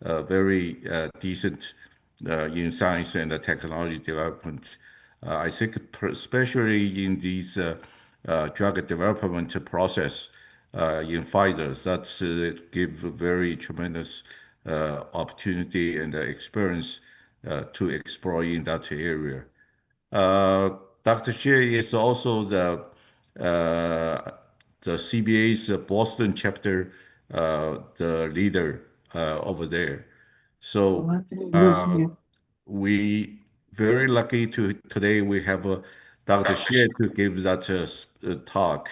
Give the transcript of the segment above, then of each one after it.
very decent in science and technology development. I think especially in these drug development process in Pfizer, that's give very tremendous opportunity and experience to explore in that area. Uh, Dr. Xie is also the CBA's Boston chapter, the leader over there. So we very lucky to today we have Dr. Xie to give that talk.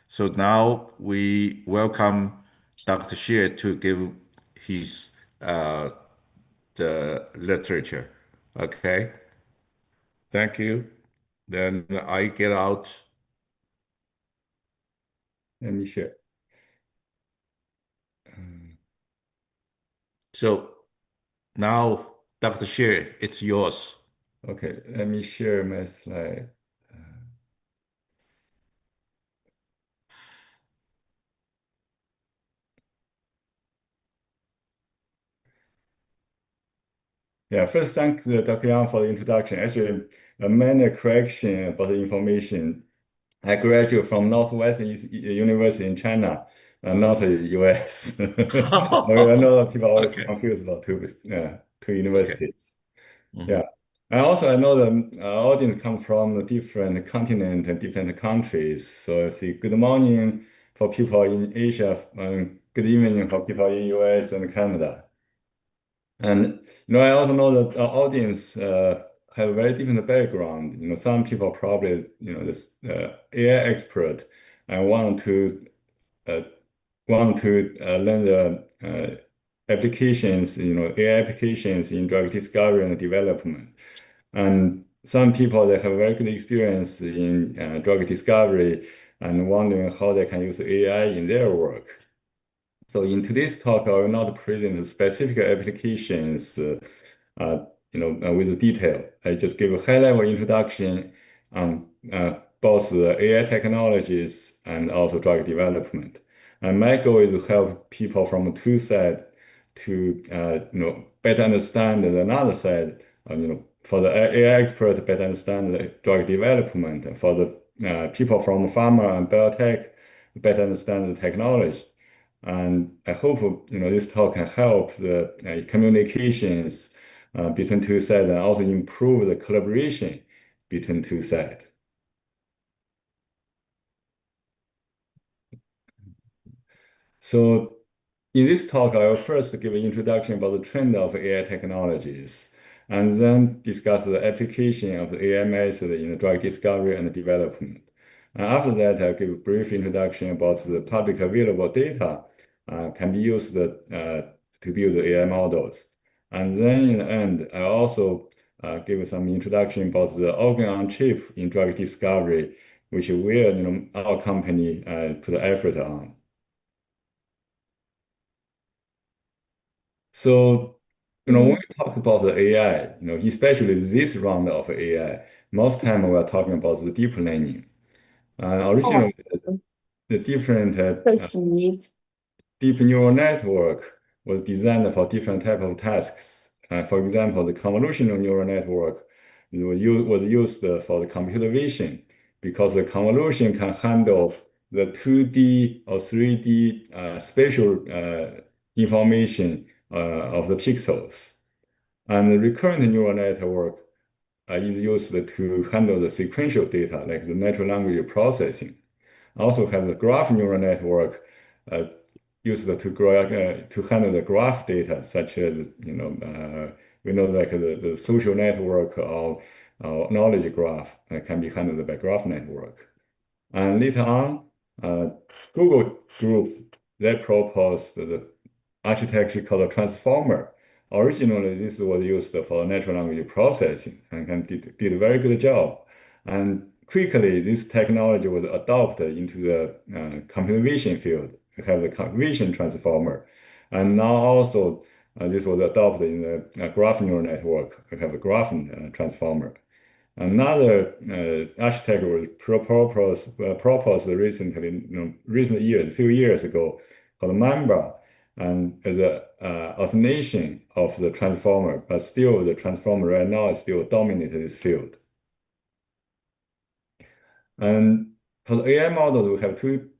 So now we welcome Dr. Xie to give his uh, the literature. Okay, thank you. Then I get out. Let me share. So now, Dr. Xie, it's yours. Okay, let me share my slide. Yeah, first, thank Dr. Yang for the introduction. Actually, a minor correction about the information. I graduated from Northwestern University in China, not the US. I know that people always Okay. confused about two Okay. universities. Mhm. Yeah. And also, I know the audience come from different continents and different countries. So I see good morning for people in Asia, and good evening for people in US and Canada. And I also know that our audience have a very different background. Some people probably this AI expert and uh, want to learn the applications, AI applications in drug discovery and development. And some people that have very good experience in drug discovery and wondering how they can use AI in their work. So in today's talk, I will not present specific applications, with detail. I just give a high-level introduction on both AI technologies and also drug development. And my goal is to help people from two sides to, better understand another side. For the AI expert, better understand the drug development. For the people from pharma and biotech, better understand the technology. And I hope this talk can help the communications between two sides and also improve the collaboration between two sides. So in this talk, I will first give an introduction about the trend of AI technologies, and then discuss the application of the AI method in drug discovery and development. And after that, I'll give a brief introduction about the public available data can be used to build the AI models. And then in the end, I also give some introduction about the organ on chip in drug discovery, which our company put effort on. So, when we talk about the AI, especially this round of AI, most time we are talking about the deep learning. Originally, the different deep neural network was designed for different type of tasks. For example, the convolutional neural network was used for the computer vision because the convolution can handle the 2D or 3D spatial information of the pixels. And the recurrent neural network is used to handle the sequential data, like the natural language processing. Also have the graph neural network uh, used to handle the graph data, such as we know like the social network or knowledge graph can be handled by graph network. And later on, Google group they proposed the architecture called a transformer. Originally, this was used for natural language processing and did a very good job. And quickly, this technology was adopted into the computer vision field. We have the vision transformer. And now also, this was adopted in the graph neural network. We have a graph transformer. Another architecture was proposed recently, recent years, a few years ago, called Mamba. and as a alternation of the transformer, but still the transformer right now is still dominating this field. And for the AI model, we have two,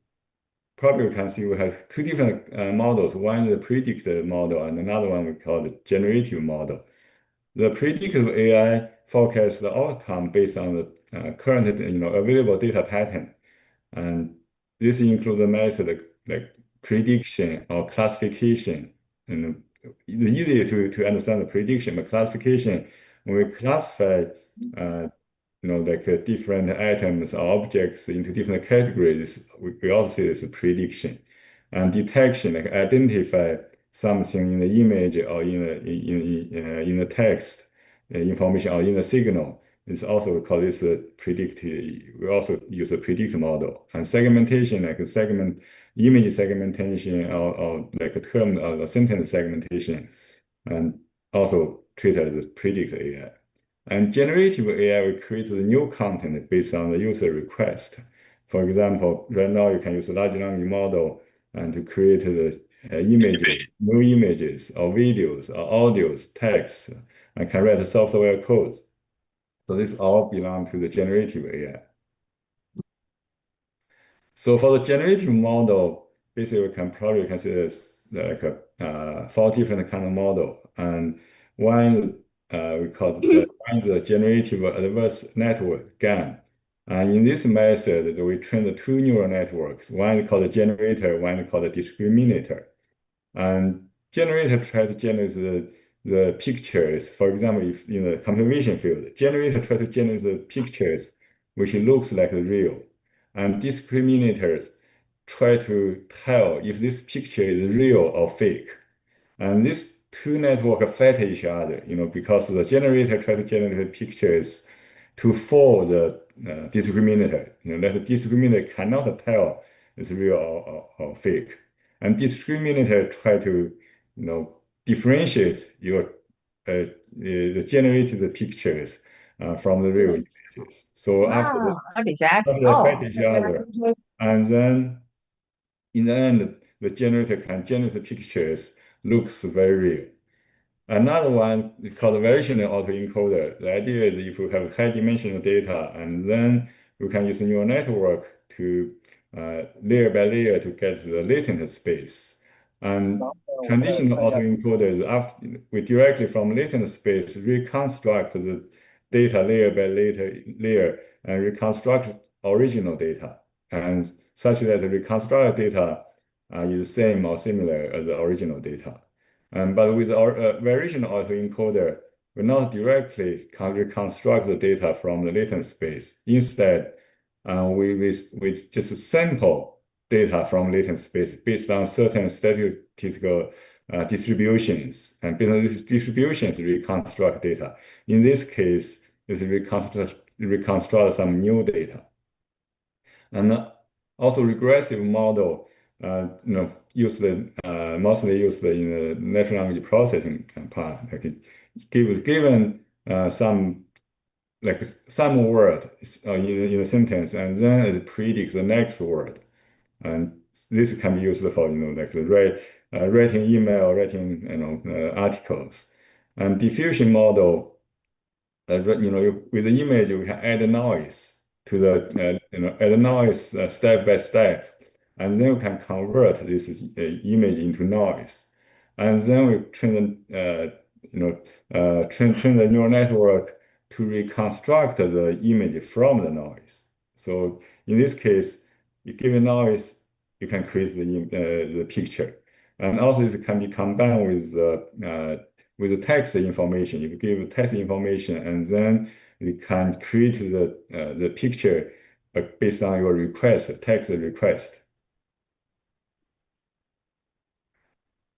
probably you can see we have two different models. One is the predictive model, and another one we call the generative model. The predictive AI forecasts the outcome based on the current, available data pattern. And this includes the method like prediction or classification. And it's easier to understand the prediction, but classification, when we classify, uh, like different items or objects into different categories, we also see this prediction. And detection, like identify something in the image or in the text information or in the signal. It's also we call this a predictive. We also use a predictive model and segmentation, like a image segmentation or like a term or a sentence segmentation, and also treated as predictive AI. And generative AI will create the new content based on the user request. For example, right now you can use a large language model and to create the images, new images or videos or audios, text, and can write software codes. So this all belong to the generative AI. So for the generative model, basically we can probably consider this like four different kind of model. And one we call one is the generative adversarial network GAN. And in this method, we train the two neural networks. One is called the generator, one is called the discriminator. And generator try to generate the pictures. For example, if in the computer vision field, generator try to generate the pictures which looks like real. And discriminators try to tell if this picture is real or fake. And these two networks fight each other, because the generator try to generate pictures to fool the discriminator, that the discriminator cannot tell it's real or fake. And discriminator try to, differentiate the generated pictures from the real images. So Wow, how did that after they fight go? each other, and then in the end, the generator can generate the pictures looks very real. Another one is called variational autoencoder. The idea is if you have high dimensional data, and then you can use a neural network to layer by layer to get the latent space. And traditional autoencoders, after we directly from latent space reconstruct the data layer by layer and reconstruct original data, and such that the reconstructed data is the same or similar as the original data. But with our variational autoencoder, we not directly can reconstruct the data from the latent space. Instead, we just sample data from latent space based on certain statistical distributions, and based on these distributions, reconstruct data. In this case, is reconstruct some new data. And also regressive model, mostly used in the natural language processing part. Like given some word in a sentence, and then it predicts the next word. And this can be used for like writing email, writing articles. And diffusion model, with the image, we can add noise to the, add noise step by step, and then we can convert this image into noise. And then we train train the neural network to reconstruct the image from the noise. So in this case, you give a noise, you can create the picture. And also this can be combined with the text information. You give text information, and then you can create the picture based on your request, text request.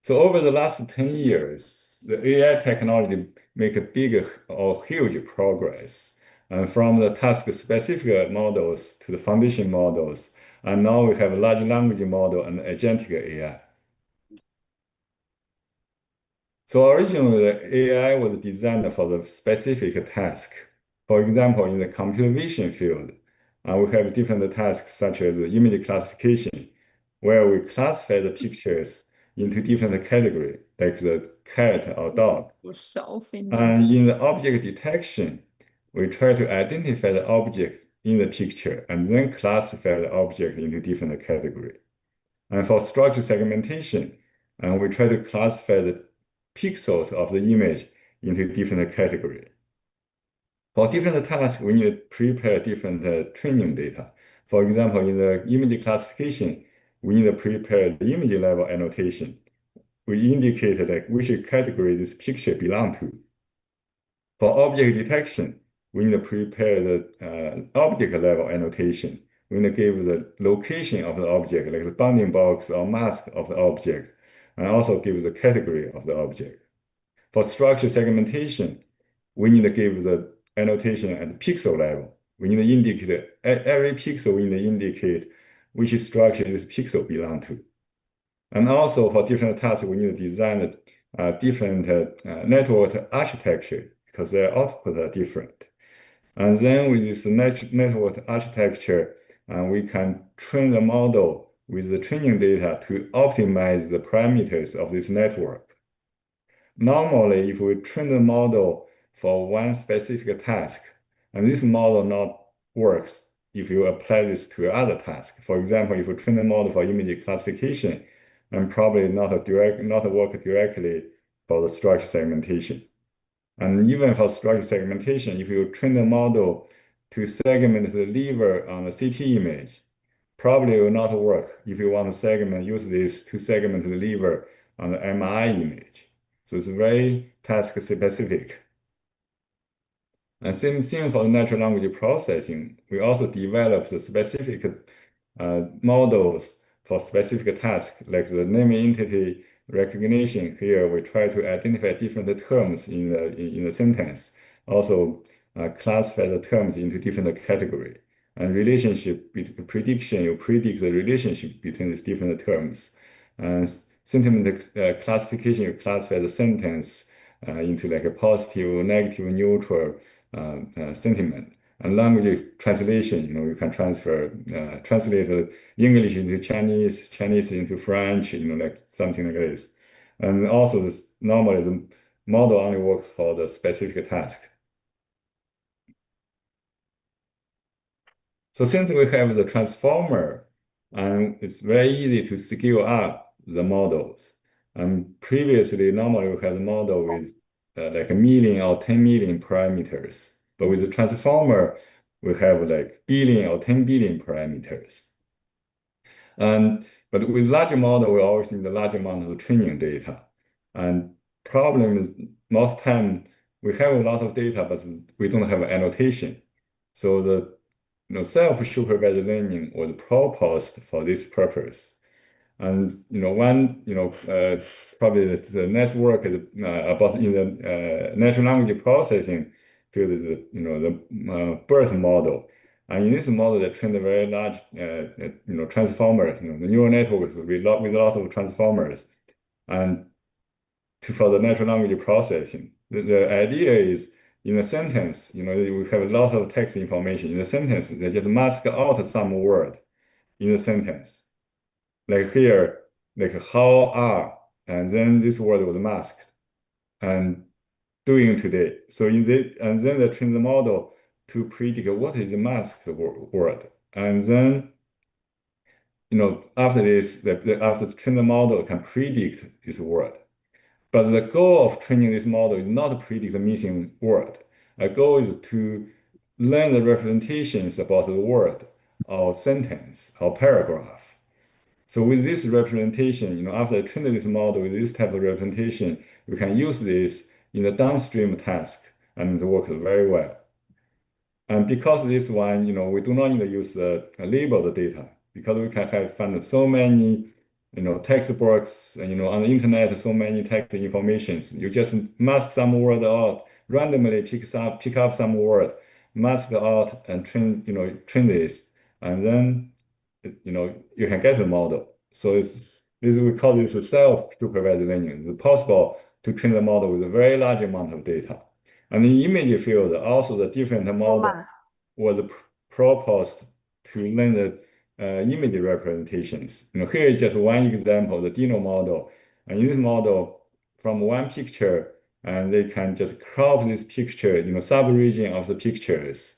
So over the last 10 years, the AI technology make a big or huge progress. And from the task-specific models to the foundation models, and now we have a large language model and agentic AI. So originally, the AI was designed for the specific task. For example, in the computer vision field, we have different tasks such as image classification, where we classify the pictures into different category, like the cat or dog. 不熟 Finland. And in the object detection, we try to identify the object in the picture and then classify the object into different category. And for structure segmentation, we try to classify the pixels of the image into different category. For different tasks, we need to prepare different training data. For example, in the image classification, we need to prepare the image level annotation. We indicate like which category this picture belong to. For object detection, we need to prepare the object level annotation. We need to give the location of the object, like the bounding box or mask of the object, and also give the category of the object. For structure segmentation, we need to give the annotation at the pixel level. We need to indicate every pixel, we need to indicate which structure this pixel belong to. And also for different tasks, we need to design different network architecture because their output are different. And then with this network architecture, we can train the model with the training data to optimize the parameters of this network. Normally, if we train the model for one specific task, and this model not works if you apply this to other task. For example, if you train the model for image classification, and probably not work directly for the structure segmentation. And even for structure segmentation, if you train the model to segment the liver on the CT image, probably will not work if you want to use this to segment the liver on the MRI image. So it's very task specific. And same thing for natural language processing. We also develop the specific models for specific tasks, like the name entity recognition. Here, we try to identify different terms in the sentence. Also, classify the terms into different category. And relationship prediction, you predict the relationship between these different terms. And sentiment classification, you classify the sentence into like a positive, negative, neutral sentiment. And language translation, you can translate English into Chinese, Chinese into French, like something like this. And also, normally the model only works for the specific task. So since we have the transformer, and it's very easy to scale up the models. And previously, normally we had a model with like 1 million or 10 million parameters. But with the transformer, we have like billion or 10 billion parameters. But with large model, we always need a large amount of training data. And problem is most time we have a lot of data, but we don't have annotation. So the self-supervised learning was proposed for this purpose. And probably the next work is about in the natural language processing field is the BERT model. And in this model, they trained a very large transformer, the neural networks with a lot of transformers, and for the natural language processing. The idea is in a sentence, we have a lot of text information. In the sentence, they just mask out some word in the sentence. Like here, like how are, and then this word was masked, and doing today. So and then they train the model to predict what is the masked word. And then, after this, after train the model can predict this word. But the goal of training this model is not to predict the missing word. The goal is to learn the representations about the word or sentence or paragraph. So with this representation, after training this model with this type of representation, we can use this in the downstream task and it works very well. And because this one, we do not need to use labeled data because we can find so many, textbooks, on the internet, so many text informations. You just mask some word out, randomly pick up some word, mask it out, and train this, and then you can get the model. So we call this a self-supervised learning. It's possible to train the model with a very large amount of data. And in image field, also the different model was proposed to learn the image representations. Here is just one example, the Dino model. And in this model, from one picture, and they can just crop this picture, sub-region of the pictures,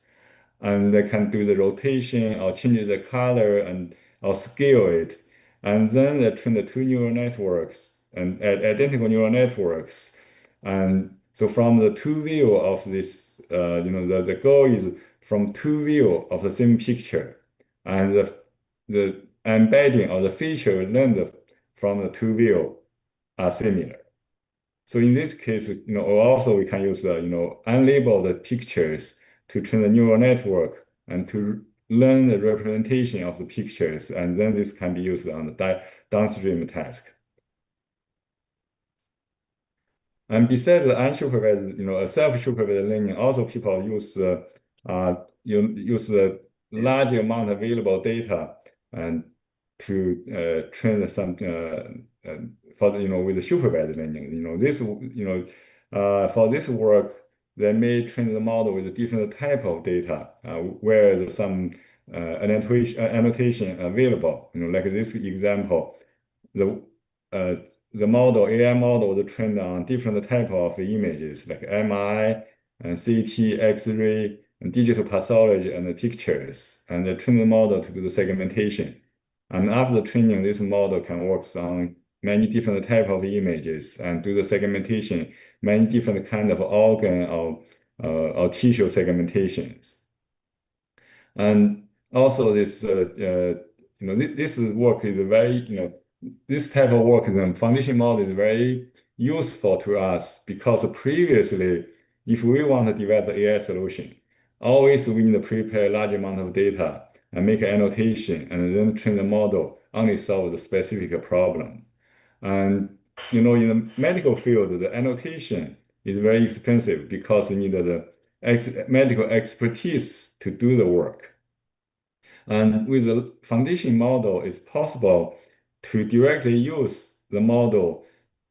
and they can do the rotation or change the color and or scale it. And then they train the two neural networks and identical neural networks. And so from the two view of this, the goal is from two view of the same picture, and the embedding of the feature learned from the two view are similar. So in this case, also we can use, unlabeled pictures to train the neural network and to learn the representation of the pictures, and then this can be used on the downstream task. And besides the unsupervised, a self-supervised learning, also people use the large amount of available data and to train some for with the supervised learning. For this work, they may train the model with a different type of data where there's some annotation available. Like this example, the uh, the model, AI model, was trained on different type of images like MRI and CT, X-ray, and digital pathology and the pictures, and they train the model to do the segmentation. And after the training, this model can work on many different type of images and do the segmentation, many different kind of organ or tissue segmentations. And also this work is very, this type of work in foundation model is very useful to us because previously, if we want to develop the AI solution, always we need to prepare a large amount of data and make an annotation and then train the model only solve the specific problem. And in the medical field, the annotation is very expensive because you need the medical expertise to do the work. And with the foundation model, it's possible to directly use the model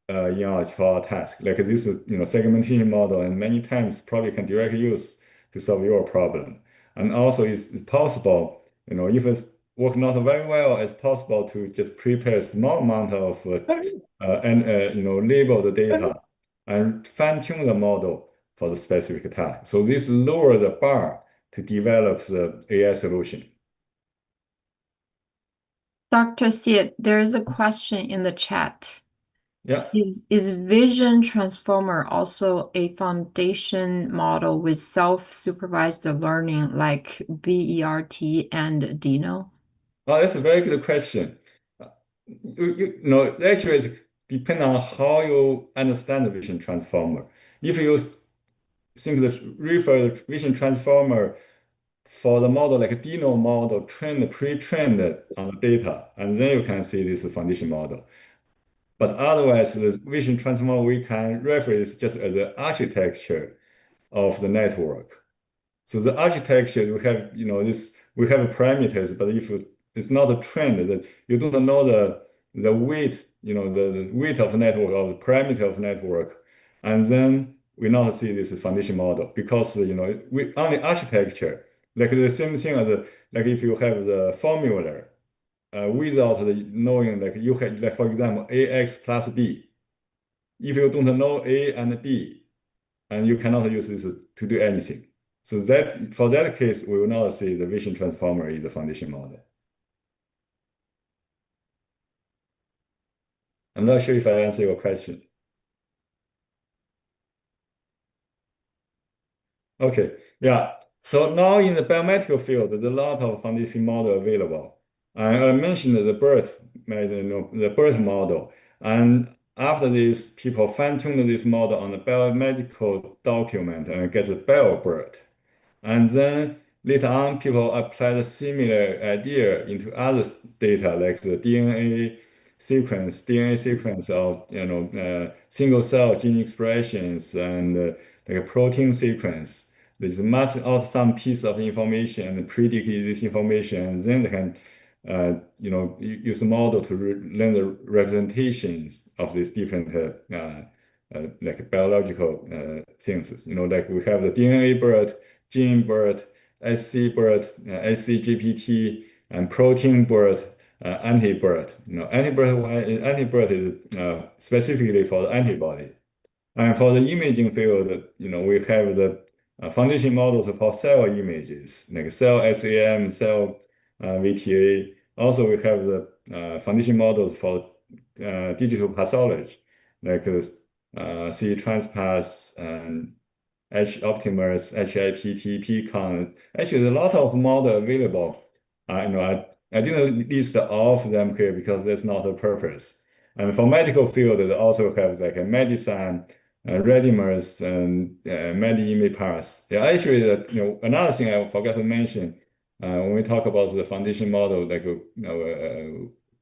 for our task. Like this, segmentation model, and many times probably can directly use to solve your problem. And also, it's possible, if it's work not very well, it's possible to just prepare a small amount of label the data and fine-tune the model for the specific task. So this lower the bar to develop the AI solution. Dr. Xie, there is a question in the chat. Yeah. Is Vision Transformer also a foundation model with self-supervised learning like BERT and Dino? Oh, that's a very good question. Actually, it's depend on how you understand the vision transformer. If you think the refer vision transformer for the model like a Dino model trained, pre-trained on the data, and then you can see this foundation model. But otherwise, the vision transformer we can refer this just as an architecture of the network. So the architecture we have parameters, but if it's not a trend that you don't know the weight, the weight of network or the parameter of network, and then we not see this foundation model because we on the architecture, like the same thing as like if you have the formula without knowing like you have like for example AX plus B. If you don't know A and B, and you cannot use this to do anything. So that for that case, we will not see the vision transformer is the foundation model. I'm not sure if I answer your question. Okay, yeah. So now in the biomedical field, there's a lot of foundation model available. I mentioned the the birth model, and after this, people fine-tuned this model on the biomedical document and get the BioBERT. And then later on, people applied a similar idea into other data like the DNA sequence of single cell gene expressions and like a protein sequence. There's mass out some piece of information and predict this information, and then they can use a model to learn the representations of these different like biological things. Like we have the DNA BERT, gene BERT, SC BERT, SC GPT, and protein BERT, antibird. Antibird is specifically for the antibody. And for the imaging field, we have the foundation models for cell images, like cell SAM, cell VTA. Also, we have the foundation models for digital pathology, like C transpass and H Optimus, HIPT, PCON. Actually, there's a lot of model available. I didn't list all of them here because that's not the purpose. And for medical field, they also have like a medicine, Redimer's, and MediImagePath. Yeah, actually, another thing I forgot to mention when we talk about the foundation model, like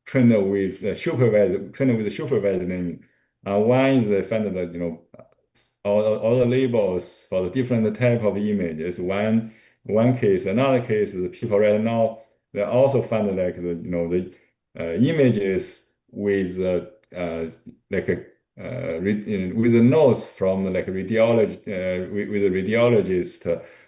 trained with supervised learning. One is the fact that all the labels for the different type of image is one case. Another case is people right now they also find like the images with like a with the notes from like radiology with a radiologist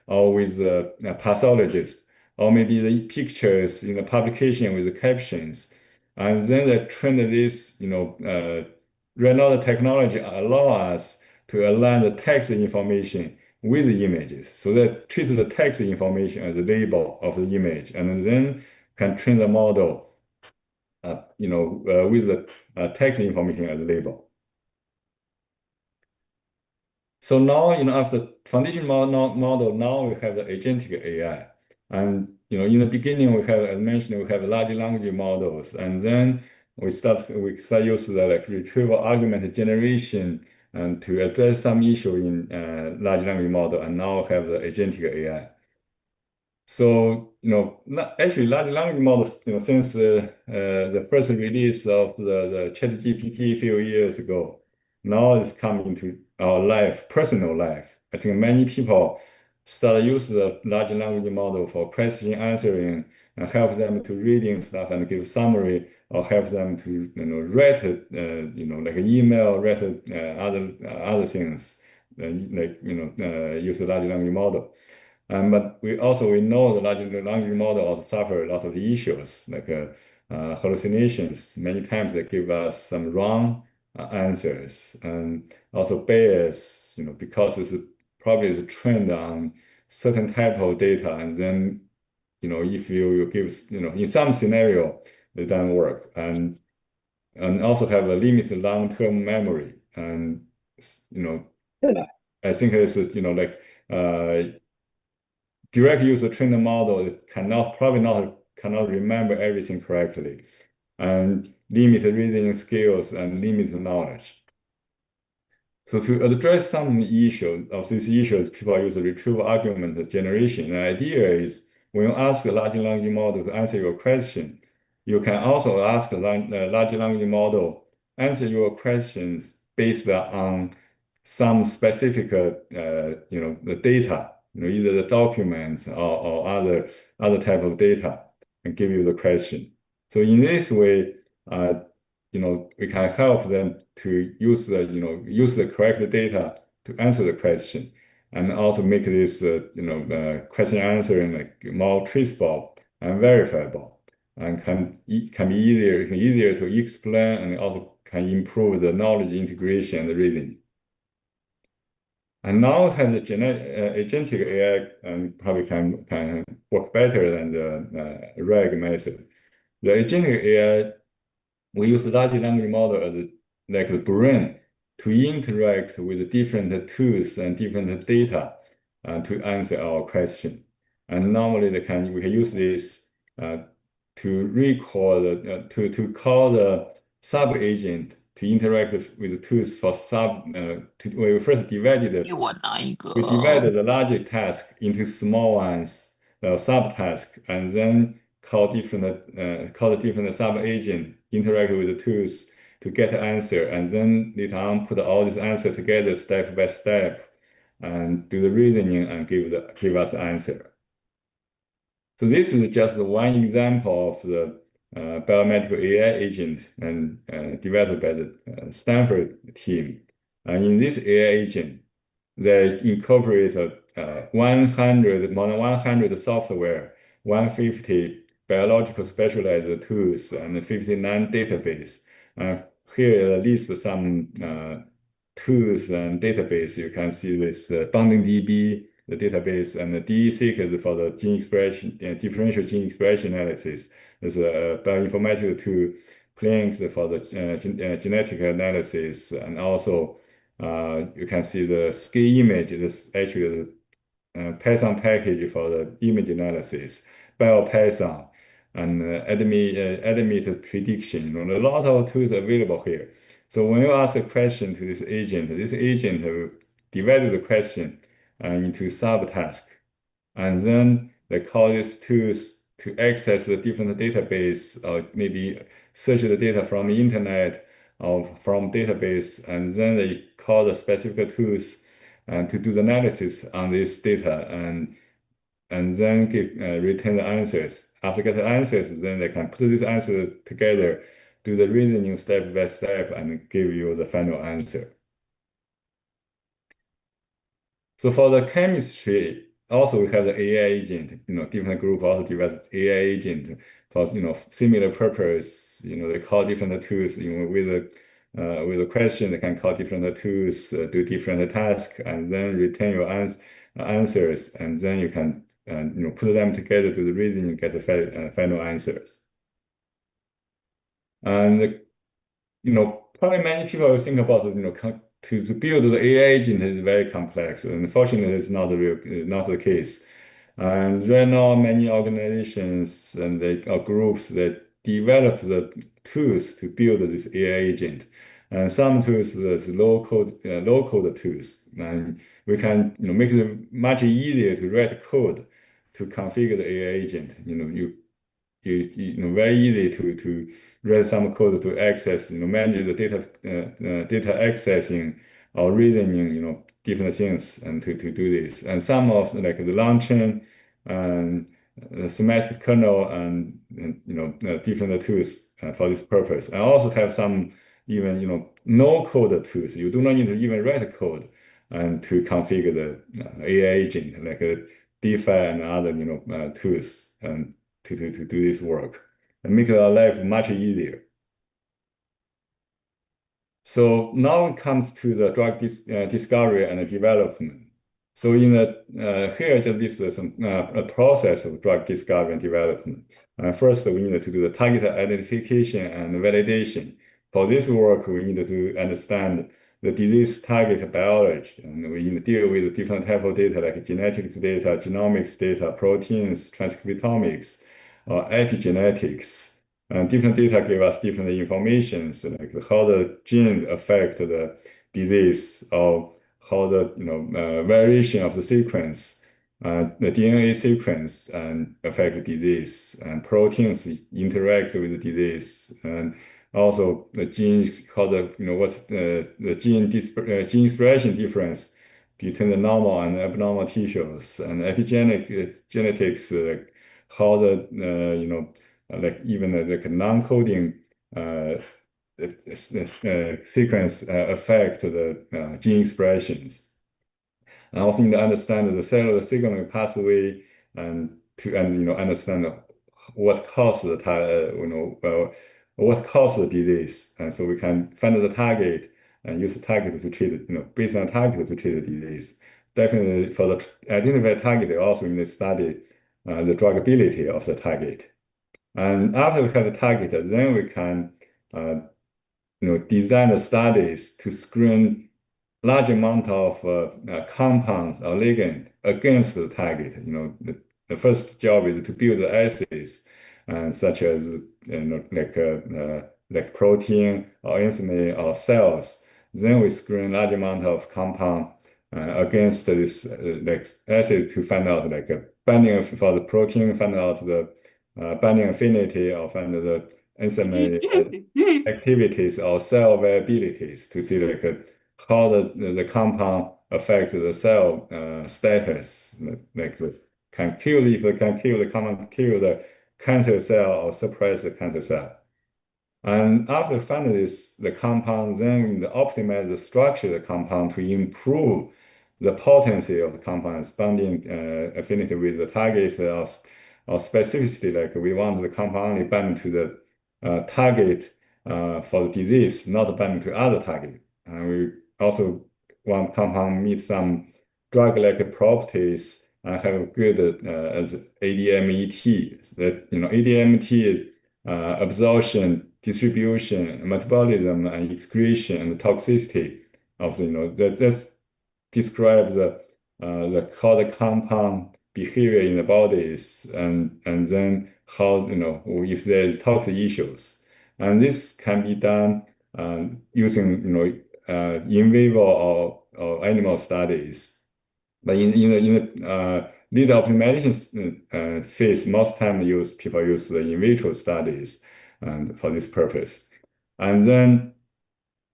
or with a pathologist or maybe the pictures in the publication with the captions and then they train this right now the technology allow us to align the text information with the images. So that treat the text information as a label of the image and then can train the model, with the text information as a label. So now, after foundation model, now we have the agentic AI. And, in the beginning, as mentioned, we have large language models. And then we start use the like retrieval augmented generation and to address some issue in large language model. And now we have the agentic AI. So, actually large language models, since the first release of the ChatGPT a few years ago, now it's coming to our life, personal life. I think many people start use the large language model for question answering and help them to reading stuff and give summary or help them to write like an email, write other things use the large language model. But we know the large language model also suffer a lot of issues like hallucinations. Many times they give us some wrong answers and also bias, because it's probably the trend on certain type of data. And then, if you give, in some scenario, it doesn't work. And also have a limited long-term memory. And, I think it's, like, direct user trained model cannot remember everything correctly and limited reasoning skills and limited knowledge. So to address some of these issues, people use retrieval augmented generation. The idea is when you ask a large language model to answer your question, you can also ask the large language model answer your questions based on some specific, the data, either the documents or other type of data, and give you the question. So in this way, we can help them to use the correct data to answer the question, and also make this question answering like more traceable and verifiable, and can be easier to explain, and also can improve the knowledge integration and reading. And now has the agentic AI and probably can work better than the RAG method. The agentic AI, we use large language model as like the brain to interact with different tools and different data to answer our question. And normally we can use this to recall to call the sub agent to interact with the tools for we first divided 给我拿一 we 个 divided the larger task into small ones, subtask, and then call the different sub-agent, interact with the tools to get the answer, and then later on put all this answer together step by step, and do the reasoning and give us the answer. So this is just one example of the biomedical AI agent and developed by the Stanford team. And in this AI agent, they incorporate more than 100 software, 150 biological specialized tools and 59 database. Here are list some tools and database. You can see this binding DB, the database, and the DE-seq for the gene expression, differential gene expression analysis. There's a bioinformatics tool, Planck for the genetic analysis, and also you can see the skin image. This actually the Python package for the image analysis, BioPython, and admit prediction. A lot of tools available here. So when you ask a question to this agent will divide the question into subtasks, and then they call these tools to access the different database, or maybe search the data from the internet or from database, and then they call the specific tools to do the analysis on this data and then return the answers. After get the answers, then they can put these answers together, do the reasoning step by step, and give you the final answer. So for the chemistry, also we have the AI agent. Different group also developed AI agent for similar purpose. They call different tools. With a question, they can call different tools, do different tasks, and then return your answers, and then you can put them together, do the reasoning, get the final answers. And probably many people will think about to build the AI agent is very complex. Unfortunately, it's not the case. And right now, many organizations and groups that develop the tools to build this AI agent. And some tools is low code tools, and we can make it much easier to write code to configure the AI agent. Very easy to write some code to access, manage the data accessing or reasoning, different things, and to do this. And some of like the launching and the semantic kernel and different tools for this purpose. I also have some even no code tools. You do not need to even write code and to configure the AI agent like DeFi and other tools and to do this work and make our life much easier. So now it comes to the drug discovery and development. So in the here just list some a process of drug discovery and development. First, we need to do the target identification and validation. For this work, we need to understand the disease target biology, and we need to deal with different type of data like genetics data, genomics data, proteins, transcriptomics, epigenetics. And different data give us different information, so like how the gene affect the disease, or how the variation of the sequence, the DNA sequence, and affect the disease, and proteins interact with the disease, and also the genes, how the what's the gene expression difference between the normal and abnormal tissues, and epigenetics, how the like even the non-coding sequence affect the gene expressions. And also need to understand the cellular signaling pathway and to understand what causes what causes the disease, and so we can find the target and use the target to treat based on target to treat the disease. Definitely for the identified target, also we need to study the druggability of the target. And after we have the target, then we can design the studies to screen large amount of compounds or ligand against the target. The first job is to build the assays, such as like protein or insulin or cells. Then we screen large amount of compound against this like assay to find out like binding for the protein, find out the binding affinity, or find the enzyme activities or cell viabilities to see like how the compound affects the cell status, like can kill, if it can kill the compound, kill the cancer cell or suppress the cancer cell. And after finding the compound, then we optimize the structure of the compound to improve the potency of the compound's binding affinity with the target, or specificity, like we want the compound only bind to the target for the disease, not bind to other target. And we also want compound meet some drug-like properties and have good as ADMET. That ADMET is absorption, distribution, metabolism, and excretion and toxicity of that describes the how the compound behavior in the bodies and then how if there is toxic issues. And this can be done using in vivo or animal studies. But in the lead optimization phase, most time people use the in vitro studies and for this purpose. And then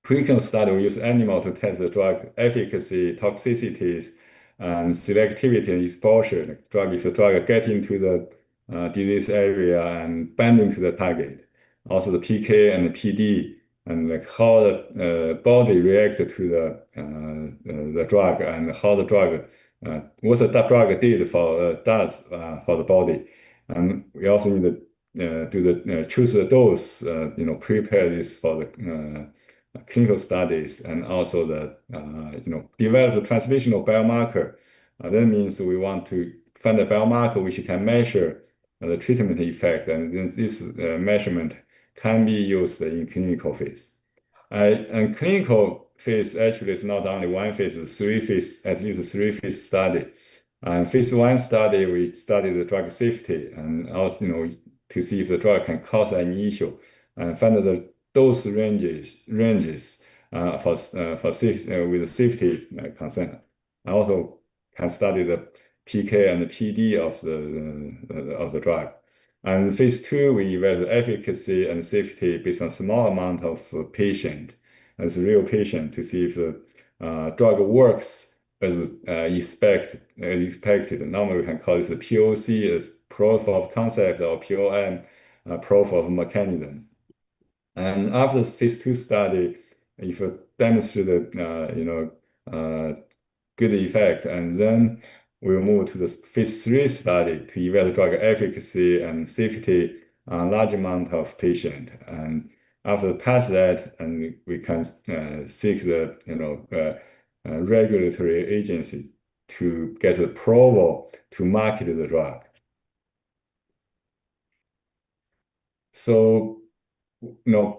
preclinical study, we use animal to test the drug efficacy, toxicities, and selectivity and exposure. If the drug get into the disease area and binding to the target, also the PK and the PD, and like how the body react to the drug and how the drug, what the drug did does for the body. And we also need to choose the dose, prepare this for the clinical studies and also develop the translational biomarker. That means we want to find a biomarker which can measure the treatment effect, and then this measurement can be used in clinical phase. And clinical phase actually is not only one phase, at least three-phase study. And phase one study, we study the drug safety and also, to see if the drug can cause any issue and find the dose ranges for safety with safety concern. I also can study the PK and the PD of the drug. And phase two, we evaluate efficacy and safety based on small amount of patient, as real patient, to see if the drug works as expected. Normally, we can call this a POC, as proof of concept, or POM, proof of mechanism. And after phase two study, if it demonstrated, good effect, and then we'll move to the phase three study to evaluate drug efficacy and safety on large amount of patient. And after pass that, and we can seek the regulatory agency to get approval to market the drug. So, when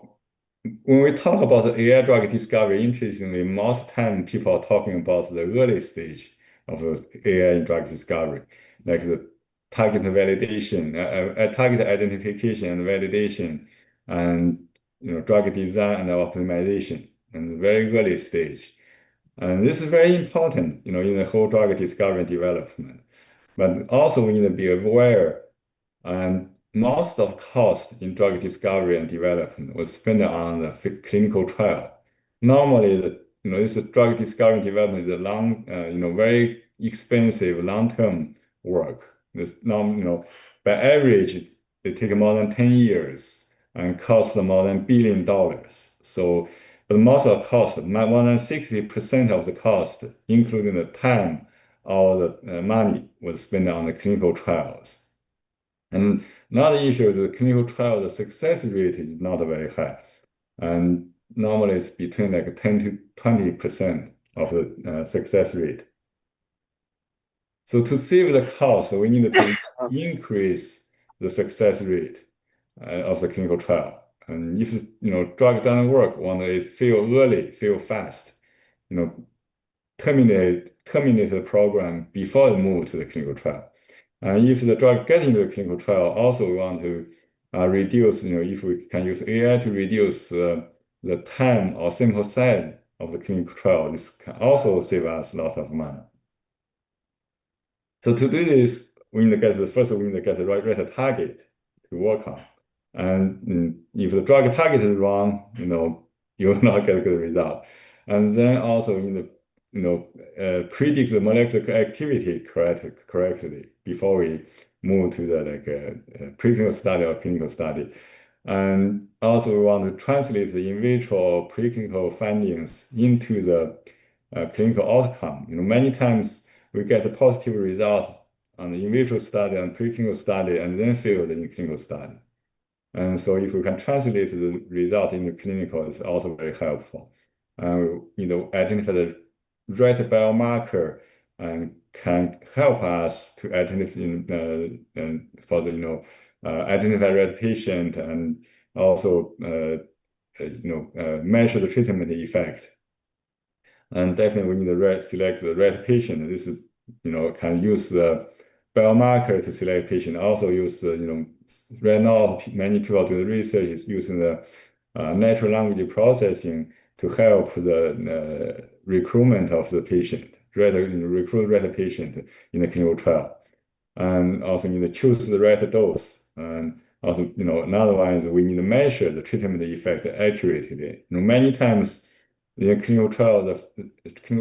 we talk about the AI drug discovery, interestingly, most time people are talking about the early stage of AI drug discovery, like the target validation, target identification and validation, and drug design and optimization, and the very early stage. And this is very important, in the whole drug discovery and development. But also we need to be aware, and most of cost in drug discovery and development was spent on the clinical trial. Normally, this drug discovery and development is a long, very expensive long-term work. This by average, it takes more than 10 years and costs more than $1 billion. So, but most of the cost, more than 60% of the cost, including the time or the money, was spent on the clinical trials. And another issue is the clinical trial, the success rate is not very high. And normally it's between like 10 to 20% of the success rate. So to save the cost, we need to increase the success rate of the clinical trial. And if drug doesn't work, want to fail early, fail fast, terminate the program before it move to the clinical trial. And if the drug gets into the clinical trial, also we want to reduce, if we can use AI to reduce the time or sample size of the clinical trial, this can also save us a lot of money. So to do this, we need to get the right target to work on. And if the drug target is wrong, you will not get a good result. And then also we need to predict the molecular activity correctly before we move to the preclinical study or clinical study. And also we want to translate the in vitro or preclinical findings into the clinical outcome. Many times we get positive results on the in vitro study and preclinical study, and then failed in clinical study. And so if we can translate the result into clinical, it's also very helpful. Identify the right biomarker and can help us to identify and for the identify right patient and also measure the treatment effect. And definitely we need to select the right patient. This is can use the biomarker to select patient. Also use right now many people do the research is using the natural language processing to help the recruitment of the patient, recruit right patient in the clinical trial. And also need to choose the right dose. And also, another one is we need to measure the treatment effect accurately. Many times the clinical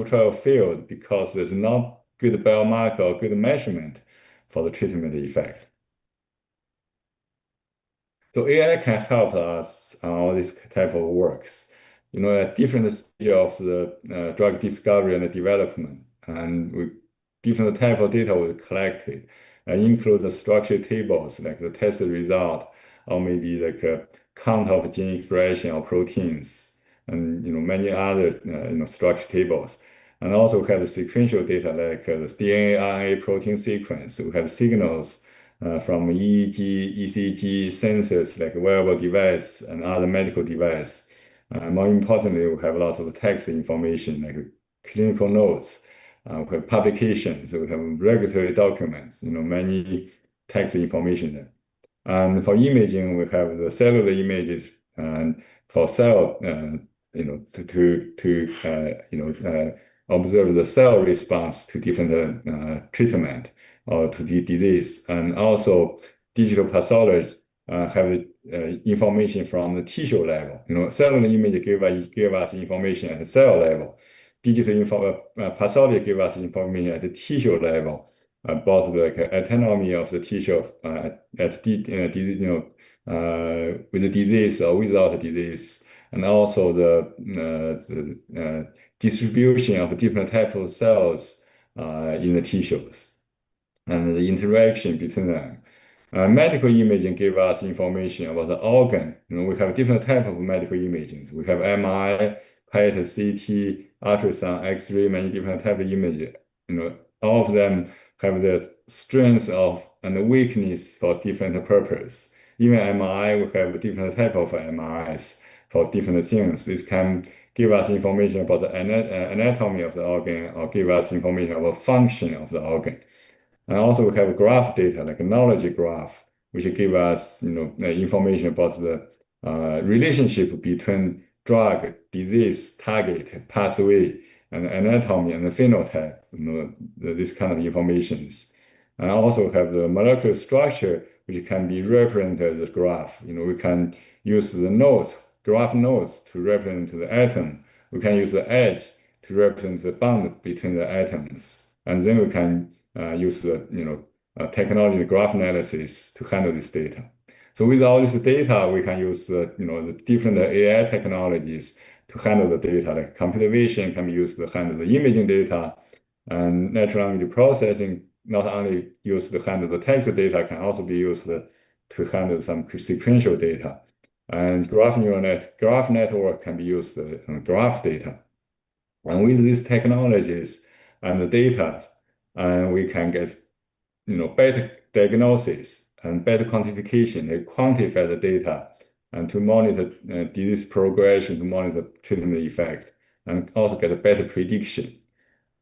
trial failed because there's not good biomarker or good measurement for the treatment effect. So AI can help us on all these type of works, at different stage of the drug discovery and development, and different type of data we collected, include the structure tables like the test result, or maybe like a count of gene expression or proteins, and many other structure tables. And also we have the sequential data like the DNA, RNA, protein sequence. We have signals from EEG, ECG sensors like wearable device and other medical device. More importantly, we have a lot of text information like clinical notes, we have publications, we have regulatory documents, many text information there. And for imaging, we have the cellular images and for cell, observe the cell response to different treatment or to the disease, and also digital pathology have information from the tissue level. Cellular image give us information at the cell level. Digital pathology give us information at the tissue level about the anatomy of the tissue with the disease or without disease, and also the distribution of different types of cells in the tissues and the interaction between them. Medical imaging give us information about the organ. We have different types of medical imaging. We have MRI, PET, CT, ultrasound, X-ray, many different types of images. All of them have the strengths of and weakness for different purpose. Even MRI, we have different type of MRIs for different things. This can give us information about the anatomy of the organ or give us information about function of the organ. And also we have graph data like a knowledge graph, which give us information about the relationship between drug, disease, target, pathway, and anatomy and the phenotype, this kind of informations. And also have the molecular structure, which can be represented as a graph. We can use the nodes, graph nodes to represent the atom. We can use the edge to represent the bond between the atoms. And then we can use the technology graph analysis to handle this data. So with all this data, we can use the different AI technologies to handle the data. Like computer vision can be used to handle the imaging data, and natural language processing not only used to handle the text data, can also be used to handle some sequential data. And graph network can be used graph data. And with these technologies and the data, we can get better diagnosis and better quantification. They quantify the data and to monitor disease progression, to monitor treatment effect, and also get a better prediction.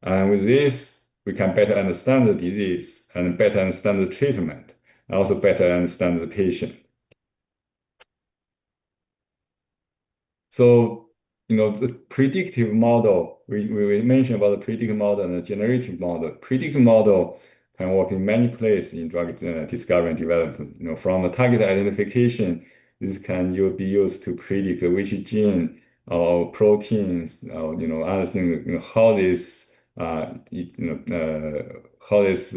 And with this, we can better understand the disease and better understand the treatment, and also better understand the patient. So, the predictive model, we mentioned about the predictive model and the generative model. Predictive model can work in many places in drug discovery and development. From the target identification, this can be used to predict which gene or proteins or other things, how this cause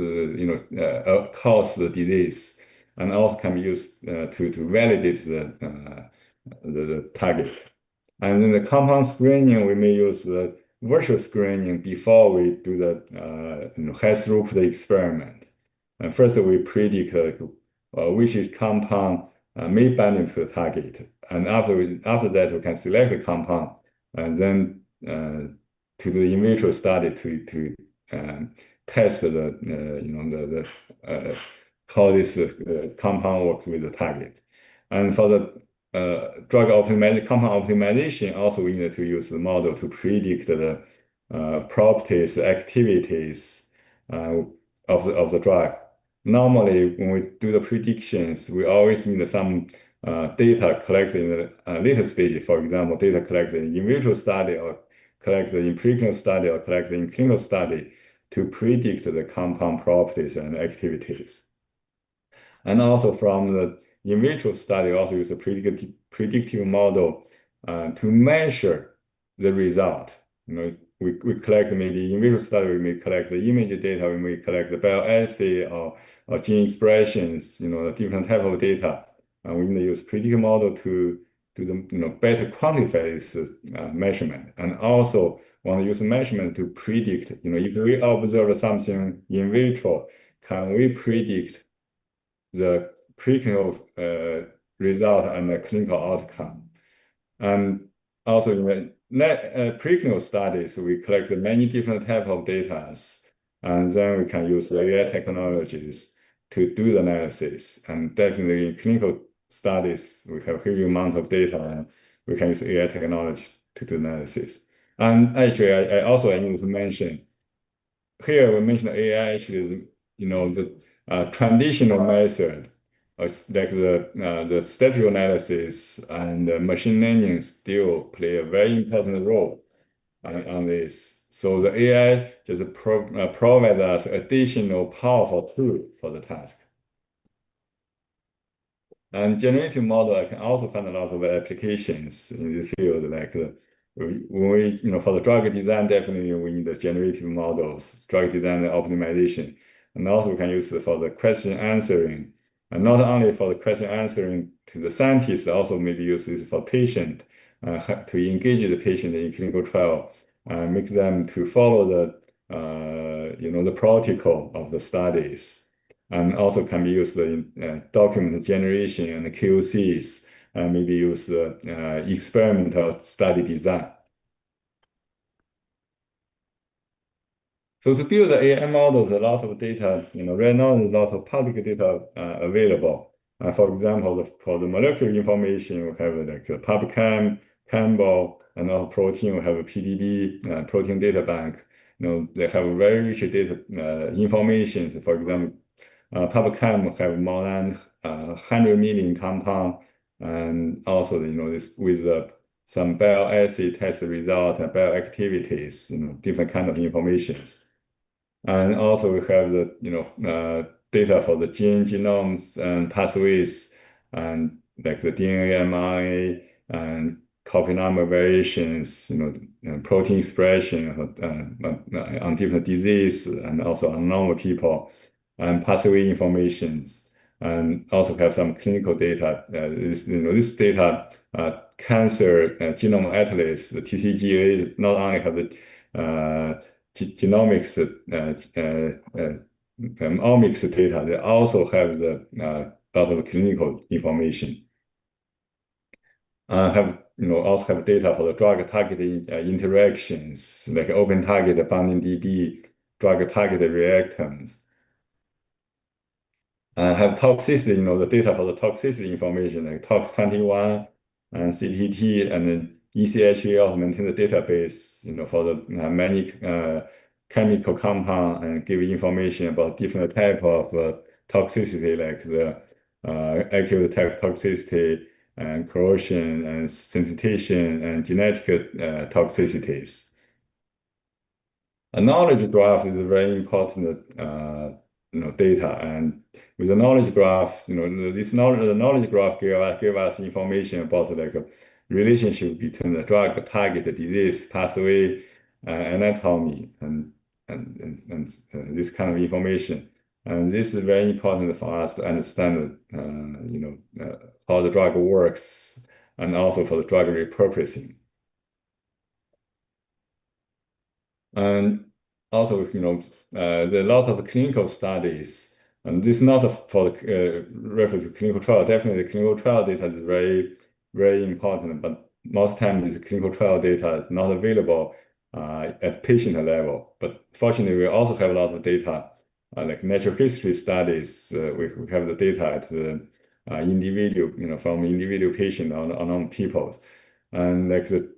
the disease, and also can be used to validate the target. And in the compound screening, we may use the virtual screening before we do the high throughput experiment. And first, we predict which compound may bind to the target. And after that, we can select the compound and then to do the in vitro study to test the how this compound works with the target. And for the compound optimization, also we need to use the model to predict the properties, activities of the drug. Normally, when we do the predictions, we always need some data collected in the later stage. For example, data collected in vitro study or collected in preclinical study or collected in clinical study to predict the compound properties and activities. And also from the in vitro study, also use a predictive model to measure the result. We collect maybe in vitro study, we may collect the image data, we may collect the bioassay or gene expressions, the different type of data. And we need to use predictive model to do the better quantify this measurement. And also want to use measurement to predict, if we observe something in vitro, can we predict the preclinical result and the clinical outcome? And also in the preclinical studies, we collect many different type of data, and then we can use AI technologies to do the analysis. And definitely in clinical studies, we have a huge amount of data, and we can use AI technology to do analysis. And actually, I also need to mention here, we mentioned AI actually is, the traditional method, like the statistical analysis and machine learning still play a very important role on this. So the AI just provide us additional powerful tool for the task. And generative model, I can also find a lot of applications in the field, like when we, for the drug design, definitely we need the generative models, drug design and optimization. And also we can use it for the question answering. And not only for the question answering to the scientists, also maybe use this for patient, to engage the patient in clinical trial, make them to follow the protocol of the studies. And also can be used in document generation and QCs, and maybe use experimental study design. So to build the AI models, a lot of data, right now there's a lot of public data available. For example, for the molecular information, we have like PubChem, Campbell, and also protein, we have a PDB, Protein Data Bank. They have very rich data information. So for example, PubChem have more than 100 million compound, and also this with some bioassay test result and bioactivities, different kind of information. And also we have the data for the gene genomes and pathways, and like the DNA, mRNA, and copy number variations, and protein expression on different disease and also on normal people, and pathway informations, and also have some clinical data. This data, cancer genome atlas, the TCGA, not only have the genomics, omics data, they also have the lot of clinical information. Also have data for the drug targeting interactions, like open target binding DB, drug target reactants. Have toxicity, the data for the toxicity information, like TOX21 and CTT, and then ECHA also maintain the database, for the many chemical compound, and give information about different type of toxicity, like the acute type toxicity and corrosion and sensitization and genetic toxicities. A knowledge graph is very important data, and with the knowledge graph, the knowledge graph give us information about like a relationship between the drug target, disease pathway, anatomy, and this kind of information. And this is very important for us to understand, how the drug works, and also for the drug repurposing. And also, there are a lot of clinical studies And this is not for the reference to clinical trial. Definitely, the clinical trial data is very, very important, but most times the clinical trial data is not available at patient level. But fortunately, we also have a lot of data, like natural history studies. We have the data at the individual, from individual patient on people. And like the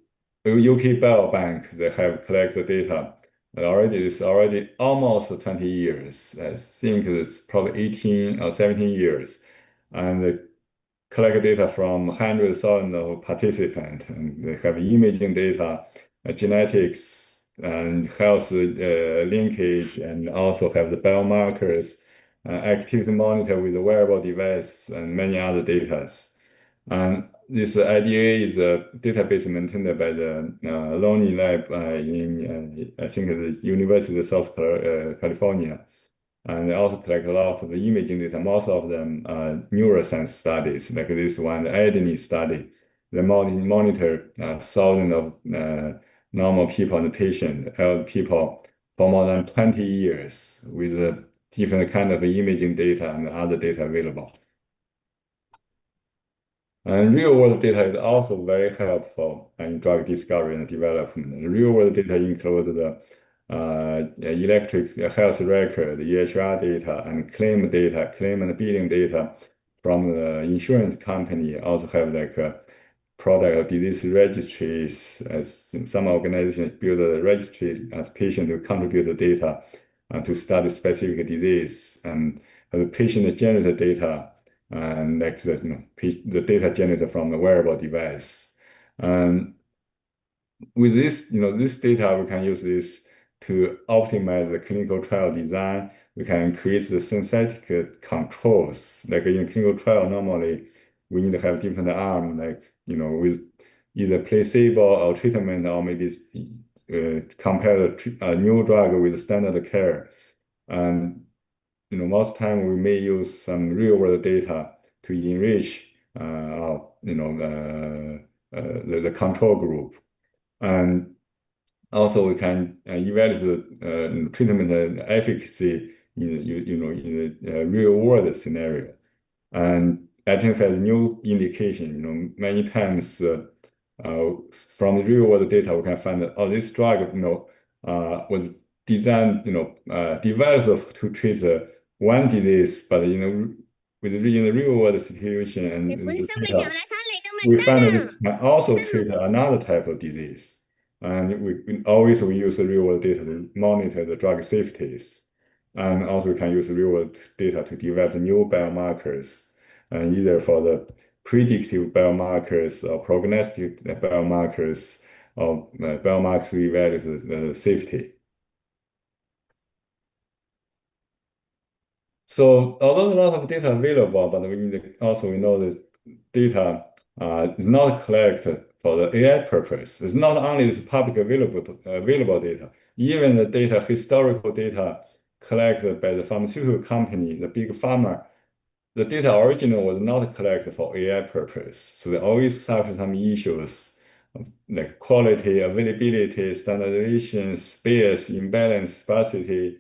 UK Biobank, they have collected data it's already almost 20 years. I think it's probably 18 or 17 years. And they collect data from hundreds of thousands of participants. And they have imaging data, genetics, and health linkage, and also have the biomarkers, activity monitor with a wearable device, and many other data. And this IDA is a database maintained by the Lonely Lab I think, the University of South California. And they also collect a lot of the imaging data, most of them neuroscience studies, like this one, the ADNI study. They monitor thousands of normal people and patient, health people for more than 20 years with different kind of imaging data and other data available. And real-world data is also very helpful in drug discovery and development. Real-world data include the electric health record, EHR data, and claim data, claim and billing data from the insurance company. Also have like product disease registries, as some organizations build a registry as patient to contribute the data to study specific disease, and the patient-generated data and like the data generated from a wearable device. And with this, this data, we can use this to optimize the clinical trial design. We can create the synthetic controls. Like in clinical trial, normally we need to have different arm, like, with either placebo or treatment, or maybe compare a new drug with standard care. And most time we may use some real-world data to enrich, the control group, and also we can evaluate the treatment efficacy in the real-world scenario, and identify the new indication. Many times from the real-world data, we can find that this drug, was designed, developed to treat one disease, but in the real-world situation and the data, we find that it can also treat another type of disease. And we use the real-world data to monitor the drug safeties. And also we can use real-world data to develop new biomarkers, either for the predictive biomarkers or prognostic biomarkers, or biomarkers to evaluate the safety. So although a lot of data available, but we know that data is not collected for the AI purpose. It's not only this public available data, even the data, historical data collected by the pharmaceutical company, the big pharma, the data original was not collected for AI purpose. So they always suffer some issues like quality, availability, standardization, space, imbalance, sparsity,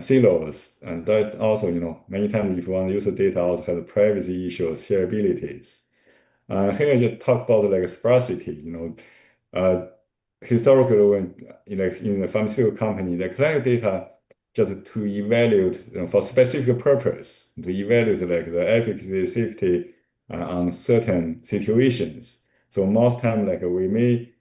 silos. And that also, many times if you want to use the data, also have privacy issues, shareabilities. Here I just talk about like sparsity, historically when in the pharmaceutical company, they collect data just to evaluate for specific purpose, to evaluate like the efficacy, safety on certain situations. So most time, like we may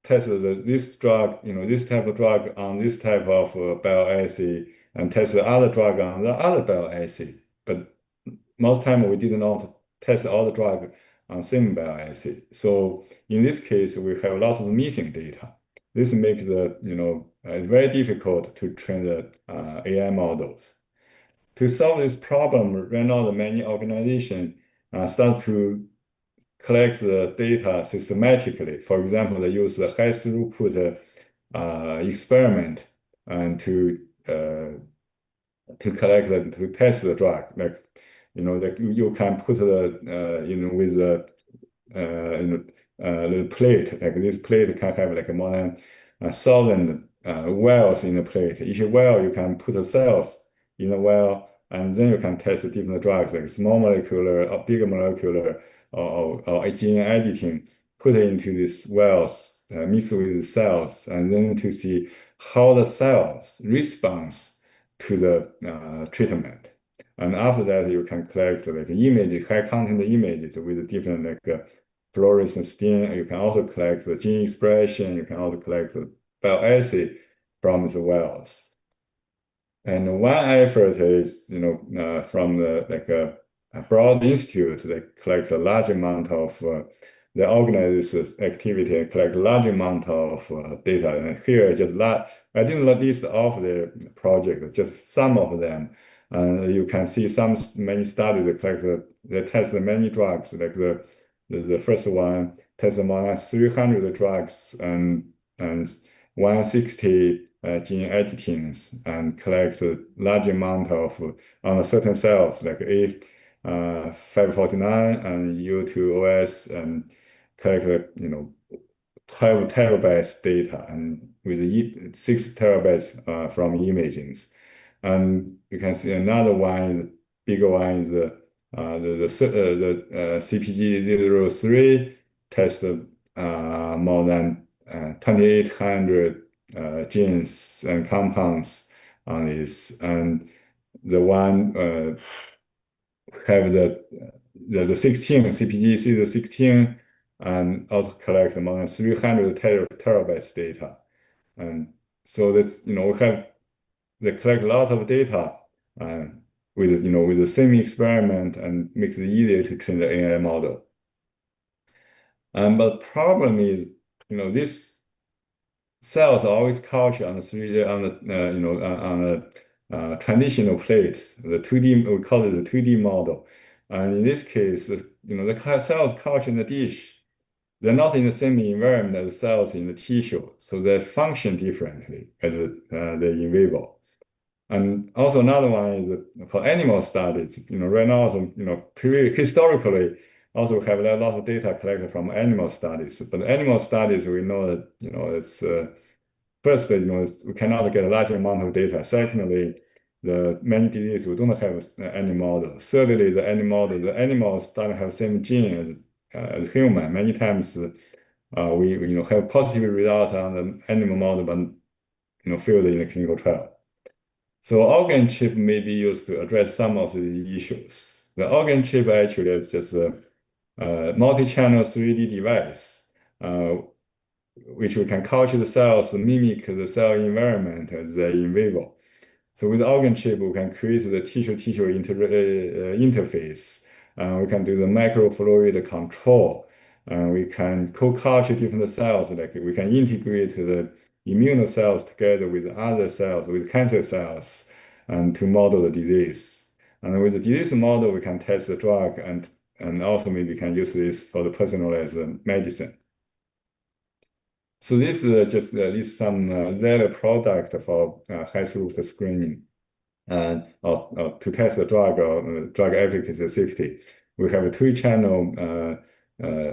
test this drug, this type of drug on this type of bioassay, and test the other drug on the other bioassay. But most time we did not test all the drug on same bioassay. So in this case, we have lots of missing data. This makes it's very difficult to train the AI models. To solve this problem, right now the many organizations start to collect the data systematically. For example, they use the high throughput experiment and to collect to test the drug. Like, like you can put the with the plate, like this plate can have like more than 1,000 wells in the plate. Each well you can put cells in the well, and then you can test different drugs like small molecular or bigger molecular or gene editing, put it into these wells, mix with the cells, and then to see how the cells responds to the treatment. And after that, you can collect like image, high content images with different like fluorescent stain. You can also collect the gene expression. You can also collect the bioassay from the wells. And one effort is, from the like a broad institute that collect a large amount of they organize this activity and collect a large amount of data. And here, I didn't list all of the project, just some of them. You can see many studies that they test many drugs, like the first one tested more than 300 drugs and 160 gene editings and collect a large amount of on certain cells like A549 and U2OS and collect 12 terabytes data and with 6 terabytes from imagings. And you can see another one, bigger one is the CPG-003 tested more than 2,800 genes and compounds on this, and the one have the 16 CPG 16 and also collect more than 300 terabytes data. And so that we have they collect a lot of data uh, with the same experiment and makes it easier to train the AI model. But the problem is, this cells are always cultured on the traditional plates, the 2D, we call it the 2D model. And in this case, the cells cultured in the dish, they're not in the same environment as cells in the tissue, so they function differently as the in vivo. And also another one is for animal studies. Right now, historically, also have a lot of data collected from animal studies. But animal studies, we know that it's first, we cannot get a large amount of data. Secondly, the many diseases we don't have any model. Thirdly, the animals don't have same gene as human. Many times, we have positive result on the animal model, but failed in the clinical trial. So organ chip may be used to address some of these issues. The organ chip actually is just a multi-channel 3D device, which we can culture the cells, mimic the cell environment as in vivo. So with the organ chip, we can create the tissue-tissue interface. We can do the microfluid control. We can co-culture different cells, like we can integrate the immune cells together with other cells, with cancer cells, and to model the disease. And with the disease model, we can test the drug and also maybe can use this for the personalized medicine. So this is just list some Zeller product for high throughput screening or to test the drug or drug efficacy safety. We have a 2-channel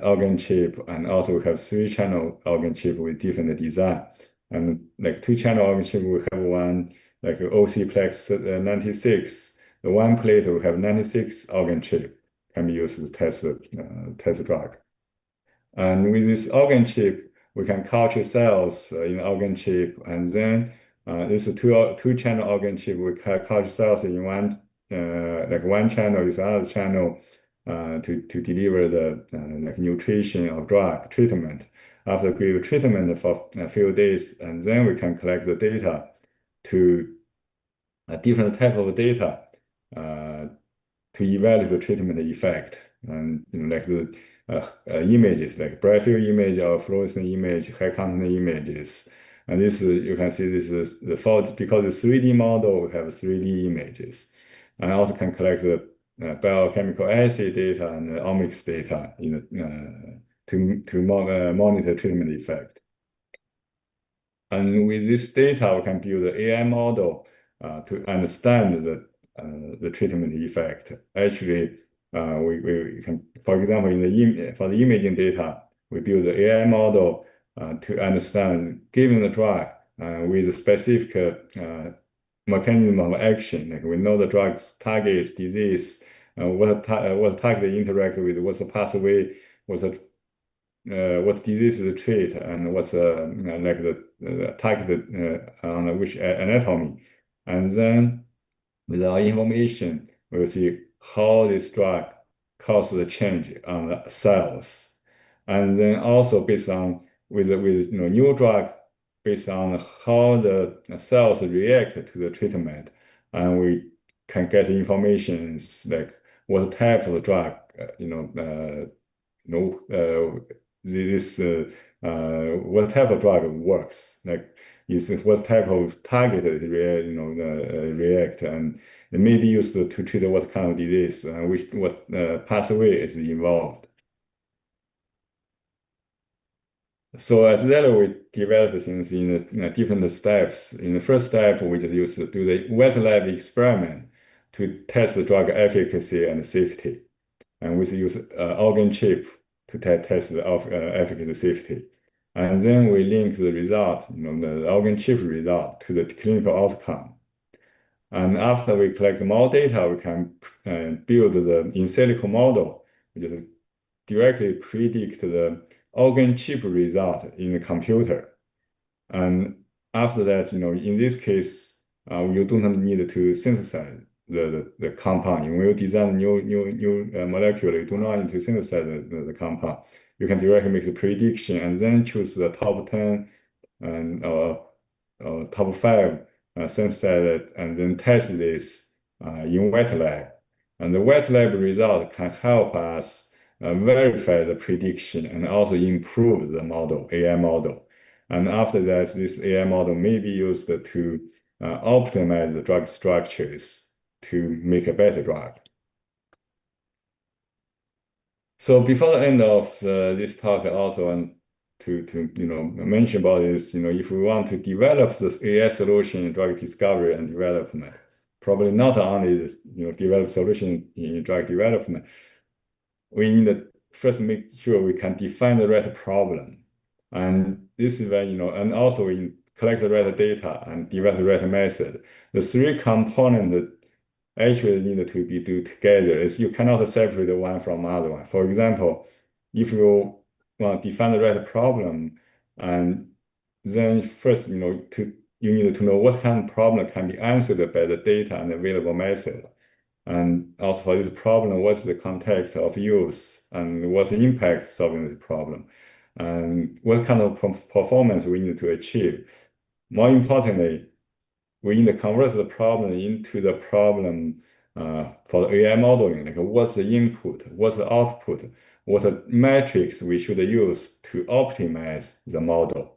organ chip, and also we have 3-channel organ chip with different design. And like 2-channel organ chip, we have one like OCPlex 96. The one plate we have 96 organ chip can be used to test test drug. And with this organ chip, we can culture cells in the organ chip, and then this is 2-channel organ chip. We can culture cells in one channel with another channel to deliver the like nutrition or drug treatment. After give treatment for a few days, and then we can collect the data to a different type of data to evaluate the treatment effect. And like the images, like bright field image or fluorescent image, high content images. And this you can see this is the fault because the 3D model we have 3D images, and also can collect the biochemical assay data and the omics data to monitor treatment effect. And with this data, we can build an AI model to understand the treatment effect. Actually, we can, for example, for the imaging data, we build the AI model to understand, given the drug with a specific mechanism of action. Like we know the drugs target disease, what target they interact with, what's the pathway, what disease to treat, and what's like the target on which anatomy. And then with our information, we'll see how this drug causes the change on the cells. And then also based on with new drug based on how the cells react to the treatment, and we can get information like what type of drug this what type of drug works, like is what type of target it react, and it may be used to treat what kind of disease, what pathway is involved. So at that we developed things in different steps. In the first step, we just used to do the wet lab experiment to test the drug efficacy and safety, and we use organ chip to test the efficacy safety. And then we link the result, the organ chip result to the clinical outcome. And after we collect more data, we can build the in silico model, which is directly predict the organ chip result in the computer. And after that, in this case, you don't need to synthesize the compound. When you design new molecule, you do not need to synthesize the compound. You can directly make the prediction and then choose the top 10 and top 5 synthesized and then test this in wet lab. And the wet lab result can help us verify the prediction and also improve the model, AI model. And after that, this AI model may be used to optimize the drug structures to make a better drug. So before the end of this talk, I also want to mention about this. If we want to develop this AI solution in drug discovery and development, probably not only develop solution in drug development, we need to first make sure we can define the right problem. And this is when, and also we collect the right data and develop the right method. The three components actually need to be do together. Is you cannot separate one from other one. For example, if you want to define the right problem, and then first, you need to know what kind of problem can be answered by the data and available method. And also for this problem, what's the context of use and what's the impact solving this problem, and what kind of performance we need to achieve. More importantly, we need to convert the problem into the problem for the AI modeling, like what's the input, what's the output, what the metrics we should use to optimize the model.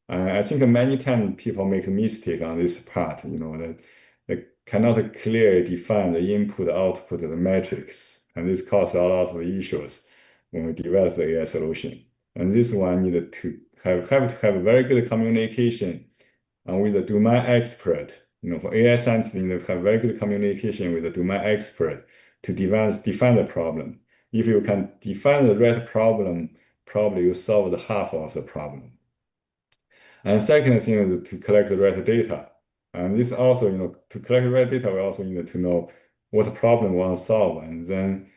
I think many times people make a mistake on this part, that they cannot clearly define the input, output, the metrics, and this causes a lot of issues when we develop the AI solution. And this one needed to have very good communication with the domain expert. For AI scientists, you need to have very good communication with the domain expert to define the problem. If you can define the right problem, probably you solve the half of the problem. And second thing is to collect the right data. And this also, to collect the right data, we also need to know what problem we want to solve, and then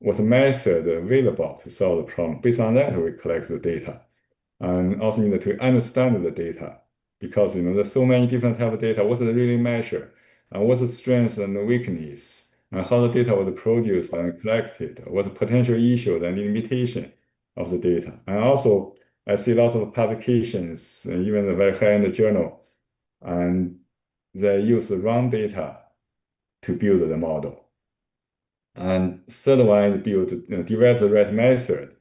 what method available to solve the problem. Based on that, we collect the data. And also need to understand the data, because there's so many different type of data. What's the really measure? And what's the strength and the weakness? And how the data was produced and collected? What's the potential issue and limitation of the data? And also, I see lots of publications, even the very high-end journal, and they use the wrong data to build the model. And third one is develop the right method.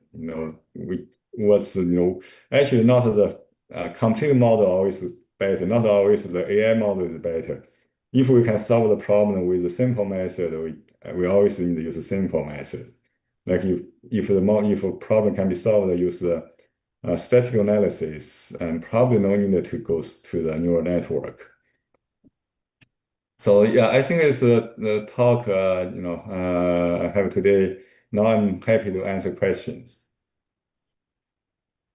Actually not the complete model always is better. Not always the AI model is better. If we can solve the problem with a simple method, we always need to use a simple method. Like if a problem can be solved, use the statistical analysis, and probably no need to go to the neural network. So yeah, I think it's the talk I have today. Now I'm happy to answer questions.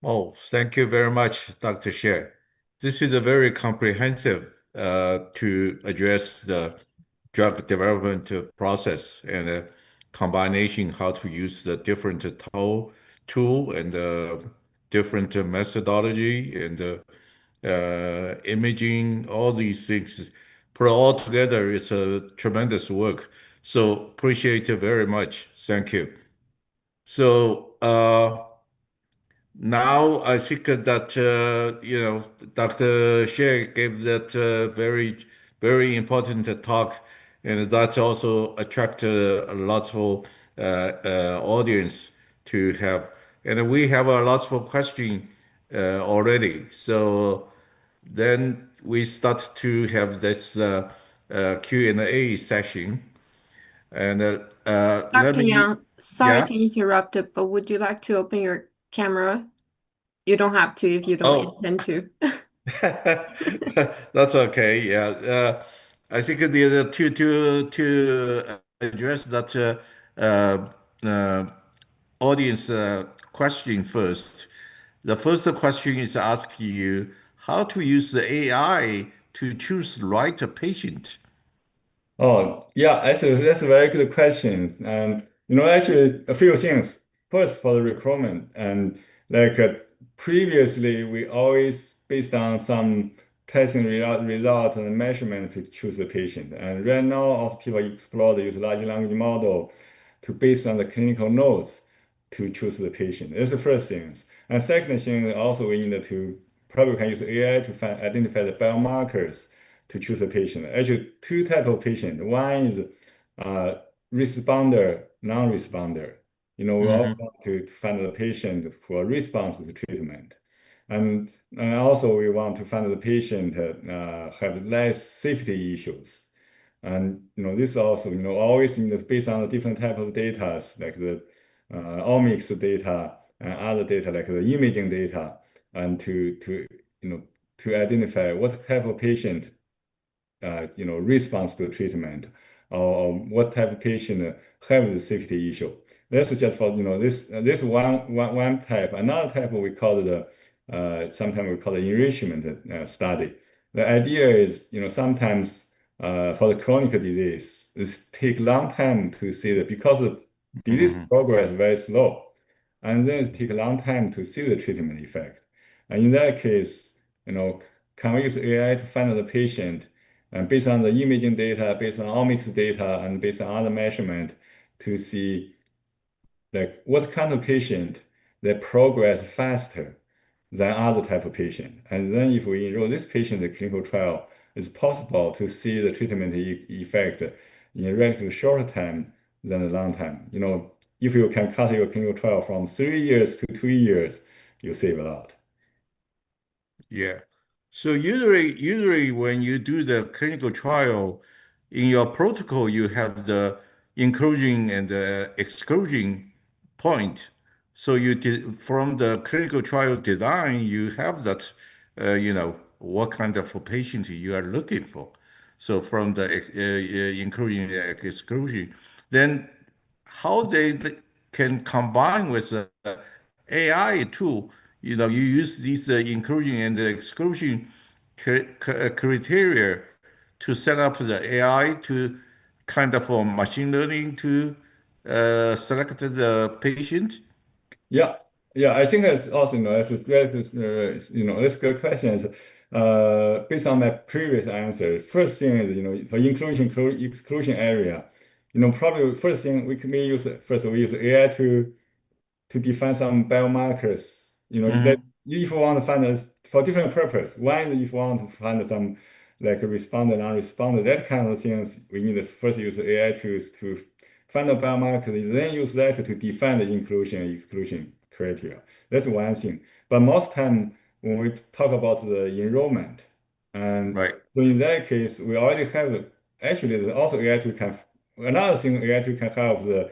Oh, thank you very much, Dr. Xie. This is a very comprehensive to address the drug development process and combination, how to use the different tool and different methodology and imaging, all these things. Put all together is a tremendous work. So appreciate it very much. Thank you. So now I think that Dr. Shea gave that very important talk, and that also attracted a lot of audience to have. And we have a lot of question already. So then we start to have this Q&A session, and let Dr. me, Yang, sorry yeah. to interrupt it, but would you like to open your camera? You don't have to if you don't Oh, intend to. that's okay. Yeah, I think the to address that uh, uh, audience question first. The first question is asking you how to use the AI to choose the right patient. Oh, yeah, that's a very good question. And actually, a few things. First, for the recruitment, and like previously, we always based on some testing result and measurement to choose the patient. And right now, also people explore the use large language model to based on the clinical notes to choose the patient. That's the first thing. And second thing, also we need to probably can use AI to identify the biomarkers to choose a patient. Actually, two type of patient. One is uh, responder, non-responder. We all Hmm. want to find the patient for response to treatment. And also we want to find the patient have less safety issues. And this also, always based on the different type of data, like the omics data and other data like the imaging data, and you know to identify what type of patient response to treatment, or what type of patient have the safety issue. That's just for, this one type. Another type we call the, sometimes we call the enrichment study. The idea is, sometimes for the chronic disease, it take long time to see that because the disease Hmm. progress very slow, and then it take a long time to see the treatment effect. And in that case, can we use AI to find the patient and based on the imaging data, based on omics data, and based on other measurement to see like what kind of patient that progress faster than other type of patient. And then if we enroll this patient in the clinical trial, it's possible to see the treatment effect in a relatively shorter time than a long time. If you can cut your clinical trial from 3 years to 2 years, you save a lot. Yeah. So usually when you do the clinical trial, in your protocol, you have the inclusion and the exclusion point. So you did from the clinical trial design, you have that, what kind of patient you are looking for. So from the inclusion and exclusion, then how they can combine with the AI tool, you use these inclusion and exclusion criteria to set up the AI to kind of machine learning to select the patient. Yeah, yeah, I think it's also, it's a very, it's a good question. Based on my previous answer, first thing is, for exclusion area, probably first thing we use, first we use AI to define some biomarkers. That Hmm. if you want to find us for different purpose. One is if you want to find some like a responder, non-responder, that kind of things, we need to first use AI tools to find the biomarkers, then use that to define the inclusion and exclusion criteria. That's one thing. But most time when we talk about the enrollment, and Right. so in that case, we already have actually there's also AI tool can another thing AI tool can help the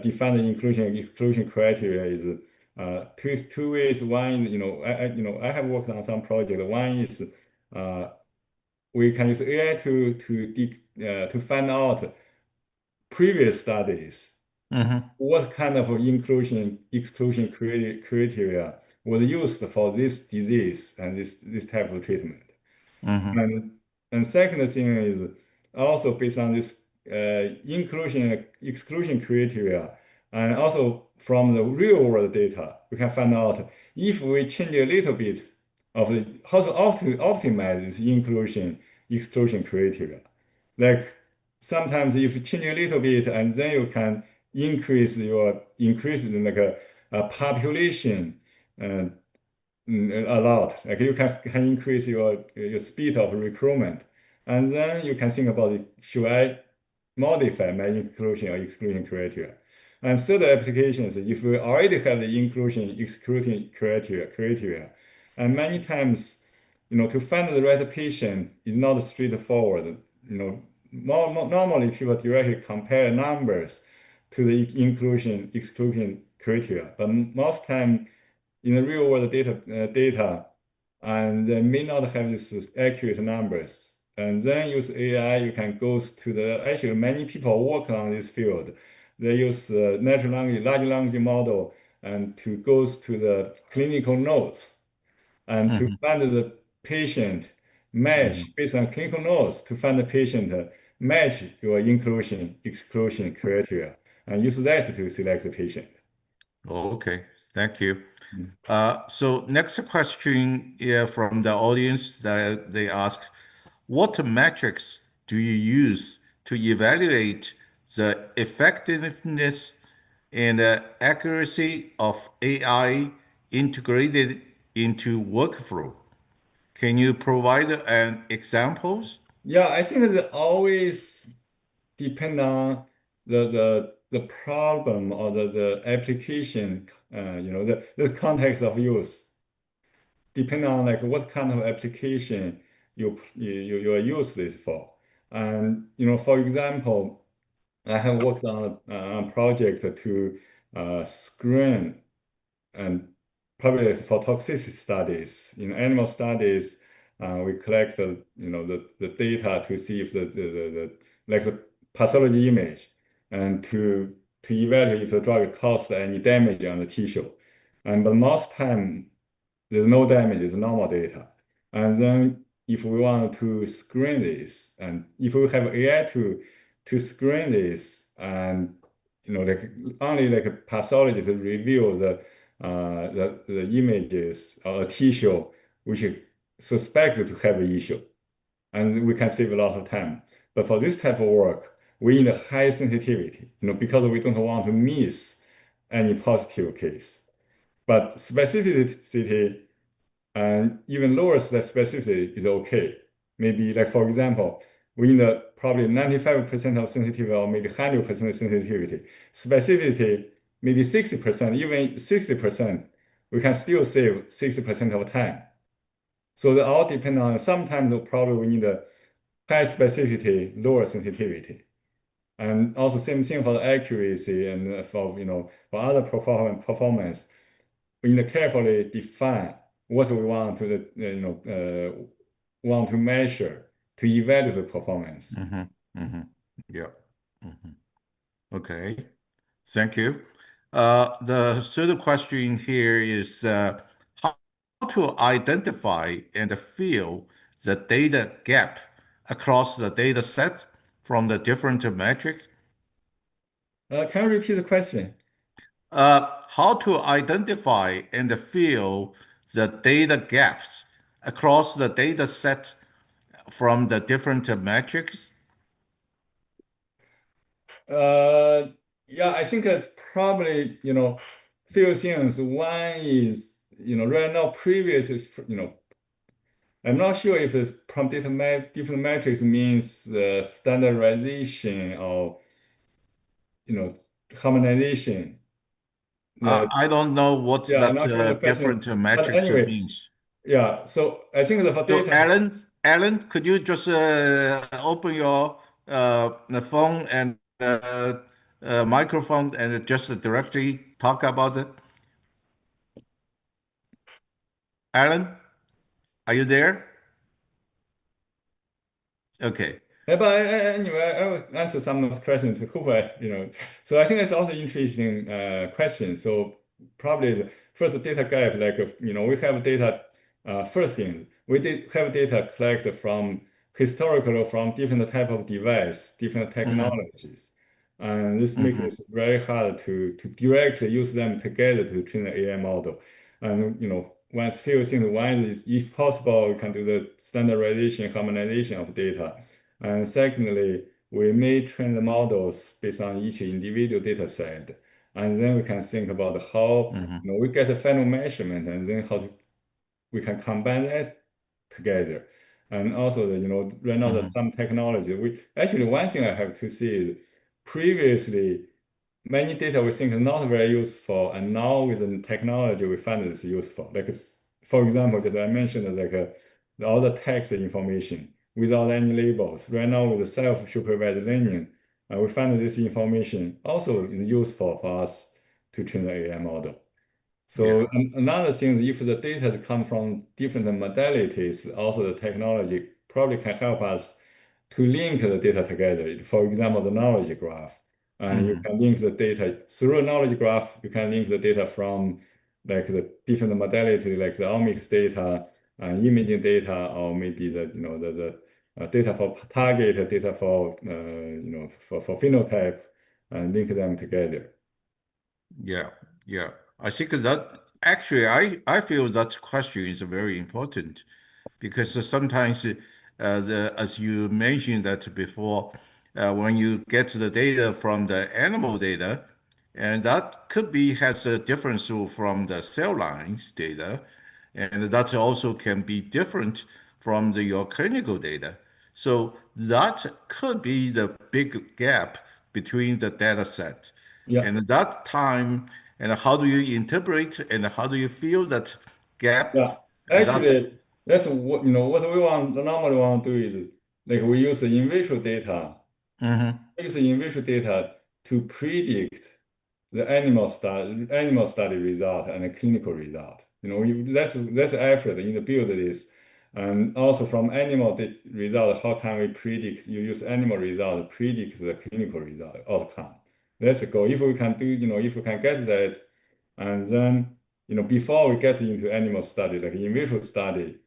define the inclusion and exclusion criteria is two ways. One, I have worked on some project. One is uh, we can use AI to find out previous studies Hmm. what kind of inclusion exclusion criteria was used for this disease and this type of treatment. Hmm. And second thing is also based on this inclusion and exclusion criteria, and also from the real world data, we can find out if we change a little bit of the how to optimize this inclusion exclusion criteria. Like sometimes if you change a little bit, and then you can increase like a population. Uh, a lot. Like you can increase your speed of recruitment. And then you can think about it, should I modify my inclusion or exclusion criteria? And third applications, if we already have the inclusion exclusion criteria, and many times, to find the right patient is not straightforward. Normally people directly compare numbers to the inclusion exclusion criteria, but most time in the real world data, and they may not have this accurate numbers. And then use AI, you can go to actually many people work on this field. They use natural language, large language model, and to goes to the clinical notes and to Hmm. find the patient match Hmm. based on clinical notes to find the patient match your inclusion exclusion criteria and use that to select the patient. Okay, thank you. So next question, from the audience that they ask, what metrics do you use to evaluate the effectiveness and accuracy of AI integrated into workflow? Can you provide an examples? Yeah, I think it always depend on the problem or the application, the context of use. Depend on like what kind of application you are use this for. And for example, I have worked on a project to screen and probably it's for toxicity studies. In animal studies, we collect the data to see if like the pathology image and to evaluate if the drug caused any damage on the tissue. And but most time there's no damage, it's normal data. And then if we want to screen this, and if we have AI to screen this, and like only like a pathologist review the images or tissue which is suspected to have an issue, and we can save a lot of time. But for this type of work, we need a high sensitivity, because we don't want to miss any positive case. But specificity and even lower specificity is okay. Maybe like for example, we need probably 95% of sensitivity or maybe 100% sensitivity. Specificity, maybe 60%, even 60%, we can still save 60% of time. So they all depend on sometimes probably we need a high specificity, lower sensitivity. And also same thing for the accuracy and for other performance we need to carefully define what we want to want to measure to evaluate the performance. Hmm. Hmm. Yeah. Hmm. Okay. Thank you. The third question here is, how to identify and fill the data gap across the data set from the different metrics? Can you repeat the question? How to identify and fill the data gaps across the data set from the different metrics? Uh, yeah, I think it's probably, few things. One is, right now previous is, I'm not sure if it's from different metrics means standardization or, you know, harmonization. The, I don't know what yeah, I'm that not sure the question, different but metrics anyway, means. yeah, so I think that for So, data, Alan, could you just open your the phone and microphone and just directly talk about it? Alan, are you there? Okay. but anyway, I will answer some of the questions. Hope so I think it's also interesting question. So probably the first data gap, like we have data. First thing we did have data collected from historical from different type of device, different Mm-hmm. technologies. And this makes Mm-hmm. it very hard to directly use them together to train the AI model. And once few things, one is if possible, we can do the standardization, harmonization of data. And secondly, we may train the models based on each individual data set. And then we can think about how Mm-hmm. we get a final measurement and then we can combine that together. And also, right now that Mm-hmm. some technology, we actually one thing I have to say is previously many data we think are not very useful, and now with the technology we find it's useful. Like for example, as I mentioned, like all the text information without any labels. Right now with the self-supervised learning, we find this information also is useful for us to train the AI model. Yeah. So another thing, if the data come from different modalities, also the technology probably can help us to link the data together. For example, the knowledge graph. And you Mm-hmm. can link the data through a knowledge graph. You can link the data from like the different modality, like the omics data and imaging data, or maybe the data for target, data for for phenotype, and link them together. Yeah, yeah. I think that actually, I feel that question is very important because sometimes, as you mentioned that before, when you get the data from the animal data, and that could be has a difference from the cell lines data, and that also can be different from your clinical data. So that could be the big gap between the data set. Yeah. And that time, and how do you interpret and how do you feel that gap? Yeah, That's actually, that's what we normally want to do is like we use the in vitro data. mhm, We use the in vitro data to predict the animal study result and the clinical result. That's effort in the build this, and also from result, how can we predict? You use animal result to predict the clinical result outcome. That's the goal. If we can if we can get that, and then before we get into animal study, like in vitro study,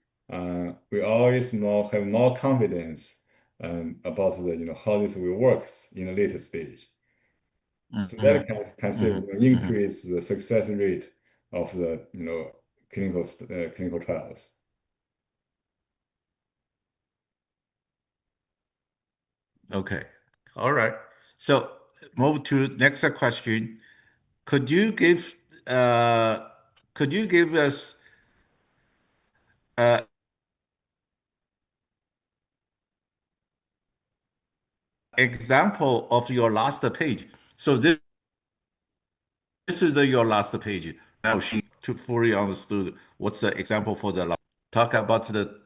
we always have more confidence about how this will works in a later stage. So that mhm, can say mhm, mhm. increase the success rate of the clinical trials. Okay. All right. So move to next question. Could you give uh, could you give us example of your last page? So this is your last page. Now she to fully understood what's the example for the last. Talk about the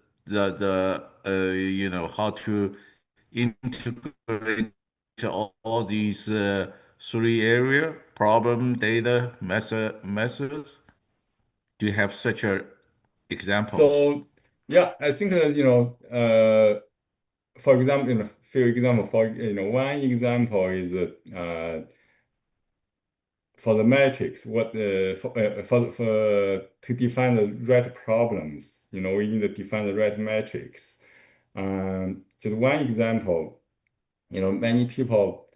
how to integrate all these three area problem data methods. Do you have such a examples? So yeah, I think for example, few example for one example is for the matrix, what for to define the right problems, we need to define the right matrix. Just one example, many people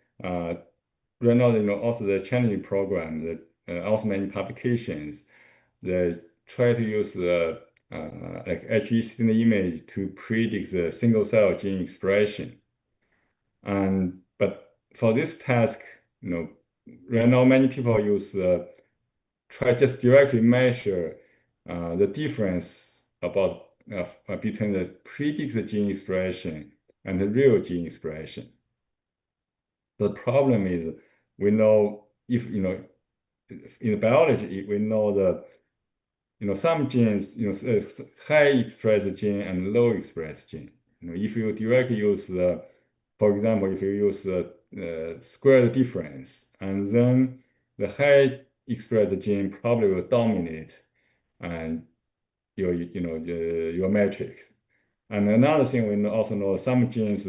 right now, also the challenging program, also many publications, they try to use the like HE image to predict the single cell gene expression. And but for this task, right now many people use try just directly measure the difference between the predicted gene expression and the real gene expression. The problem is we know if in biology we know some genes high expressed gene and low expressed gene. If you directly use for example, if you use the square difference, and then the high expressed gene probably will dominate and your matrix. And another thing also know some genes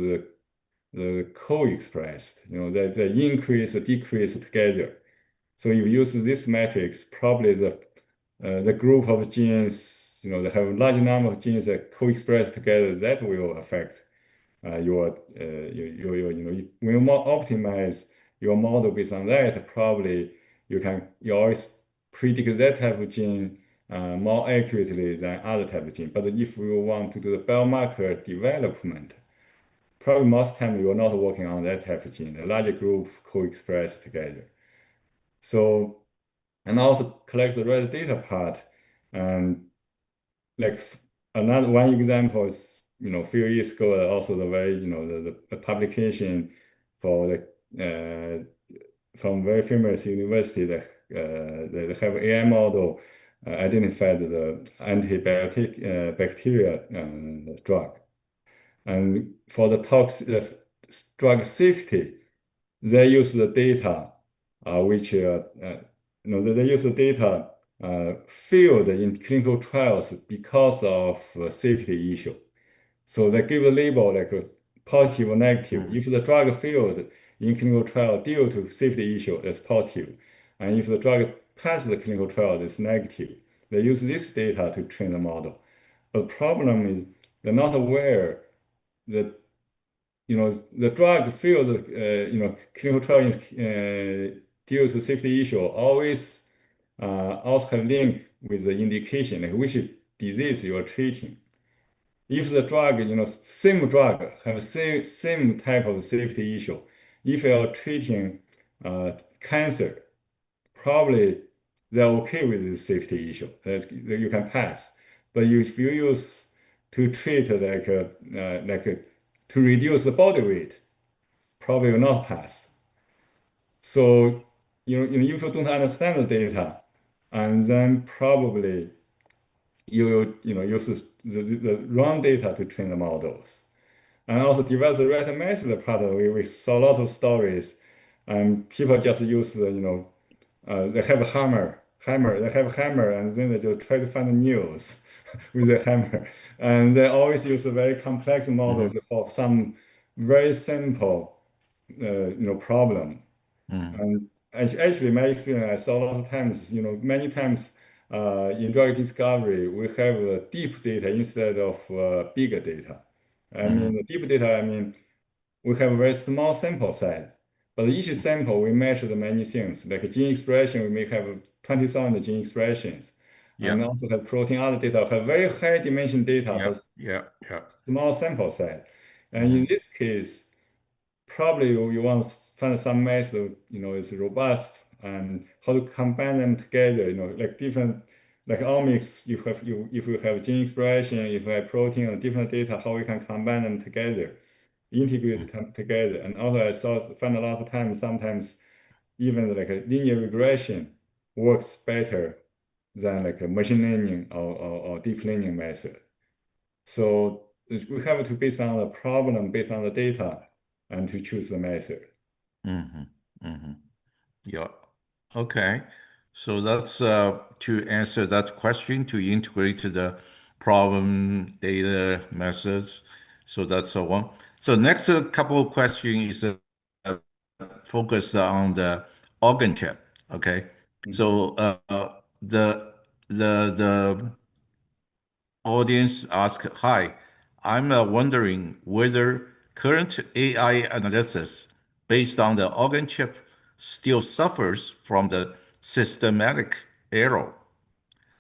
the co-expressed, they increase decrease together. So if you use this matrix, probably the group of genes, they have a large number of genes that co-express together, that will affect when you more optimize your model based on that, probably you always predict that type of gene more accurately than other type of gene. But if you want to do the biomarker development, probably most time you are not working on that type of gene. A larger group co-express together. So, and also collect the right data part. And like another one example is, a few years ago, also the very, the publication for from very famous university that that have AI model identified the antibiotic bacteria drug. And for the drug safety, they use the data, which they use the data failed in clinical trials because of safety issue. So they give a label like a positive or negative. Mm-hmm. If the drug failed in clinical trial due to safety issue, that's positive. And if the drug passed the clinical trial, it's negative. They use this data to train the model. But the problem is they're not aware that the drug failed, clinical trial due to safety issue always also have link with the indication, like which disease you are treating. If the drug, same drug have same type of safety issue, if you are treating cancer, probably they're okay with this safety issue. That you can pass. But if you use to treat to reduce the body weight, probably will not pass. So, if you don't understand the data, and then probably you will, use the wrong data to train the models. And also develop the right method part. We saw a lot of stories, and people just use they have a they have a hammer, and then they just try to find the news with the hammer. And they always use a very complex models for some very simple, problem. Mm-hmm. And actually, my experience, I saw a lot of times, many times in drug discovery, we have deep data instead of bigger data. I Mm-hmm. mean, the deep data, we have a very small sample size, but each sample we measure many things. Like gene expression, we may have 20,000 gene expressions, Yeah. and also have protein, other data, have very high dimension data, Yeah. but Yeah. Yeah. small sample size. And Mm-hmm. in this case, probably you want to find some method, is robust and how to combine them together, like different, like omics, if you have gene expression, if you have protein or different data, how we can combine them together, integrate them together. And also find a lot of times, sometimes even like a linear regression works better than like a machine learning or deep learning method. So we have to based on the problem, based on the data, and to choose the method. Mm-hmm. Mm-hmm. Yeah. Okay. So that's to answer that question, to integrate the problem data methods. So that's one. So next couple of questions is focused on the organ chip. Okay. Mhm. So the the audience ask, hi, I'm wondering whether current AI analysis based on the organ chip still suffers from the systematic error.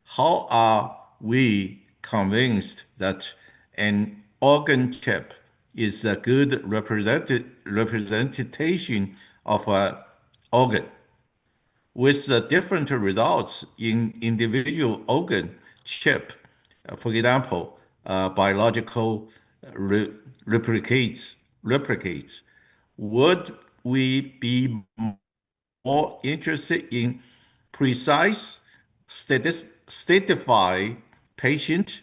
How are we convinced that an organ chip is a good representation of an organ? With the different results in individual organ chip, for example, biological re- replicates, would we be more interested in precise stratify patient,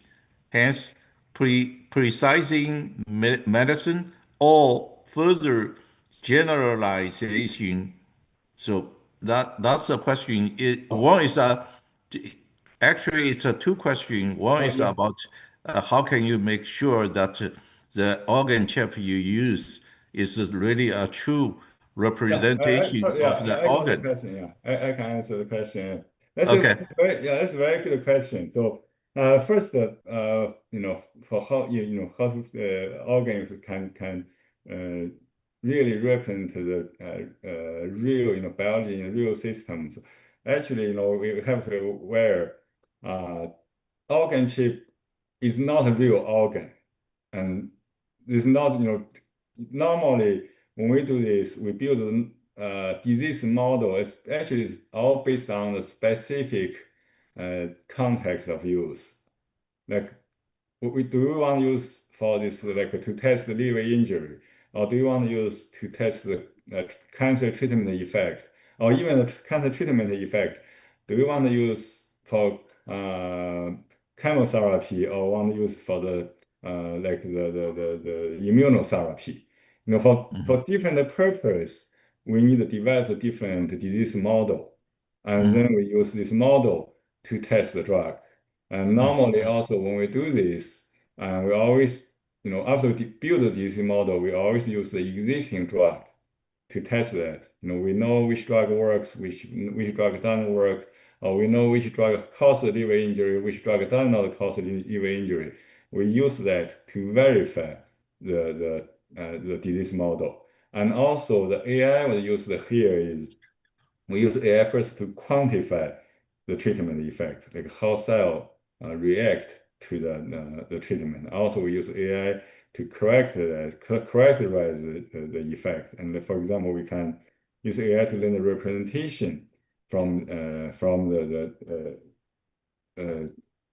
hence precising medicine, or further generalization? So that's the question. Oh, One is actually it's a two question. One oh, is yeah. about how can you make sure that the organ chip you use is really a true Yeah, representation of the I got the organ. question. Yeah, I can answer the question. Okay. That's a very good question. So First, for how how organs can uh, really represent the real biology in real systems. Actually, we have to aware uh, organ chip is not a real organ, and it's not normally when we do this, we build a disease model. It's actually it's all based on the specific context of use. Like, we do you want to use for this like to test the liver injury, or do you want to use to test the cancer treatment effect, or even the cancer treatment effect? Do you want to use for chemotherapy, or want to use for the like the immunotherapy? For Mhm. different purpose, we need to develop a different disease model, and then Mhm. we use this model to test the drug. And normally Mhm. also when we do this, we always, after we build the DC model, we always use the existing drug to test that. We know which drug works, which drug doesn't work, or we know which drug causes liver injury, which drug does not cause liver injury. We use that to verify the disease model. And also the AI we use here is we use AI first to quantify the treatment effect, like how cell react to the treatment. Also, we use AI to characterize the effect. And for example, we can use AI to learn the representation from the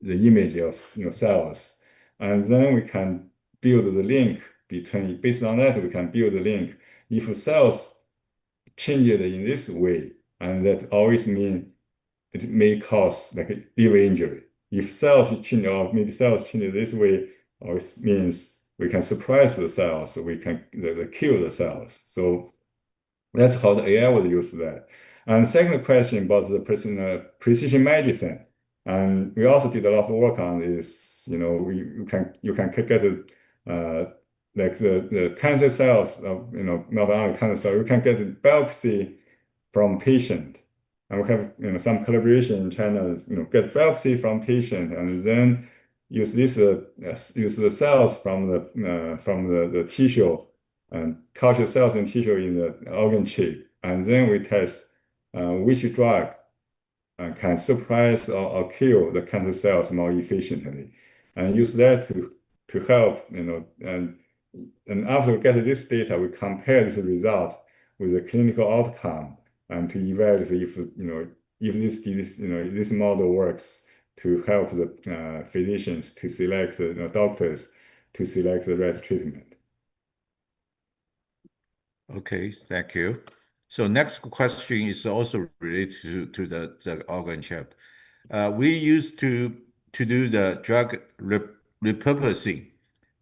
image of cells, and then we can build the link between. Based on that, we can build the link. If cells change it in this way, and that always mean it may cause like a liver injury. If cells change or maybe cells change this way, always means we can suppress the cells, so we can kill the cells. So that's how the AI would use that. And second question about the precision medicine. And we also did a lot of work on this. You can get uh, like the cancer cells, not only cancer cells, you can get biopsy from patient. And we have some collaboration in China, get biopsy from patient and then use the cells from the tissue and culture cells and tissue in the organ chip. And then we test which drug can suppress or kill the cancer cells more efficiently, and use that to help, and after we get this data, we compare this result with the clinical outcome and to evaluate if this model works to help the physicians to select doctors to select the right treatment. Okay, thank you. So next question is also related to the organ chip. We used to do the drug repurposing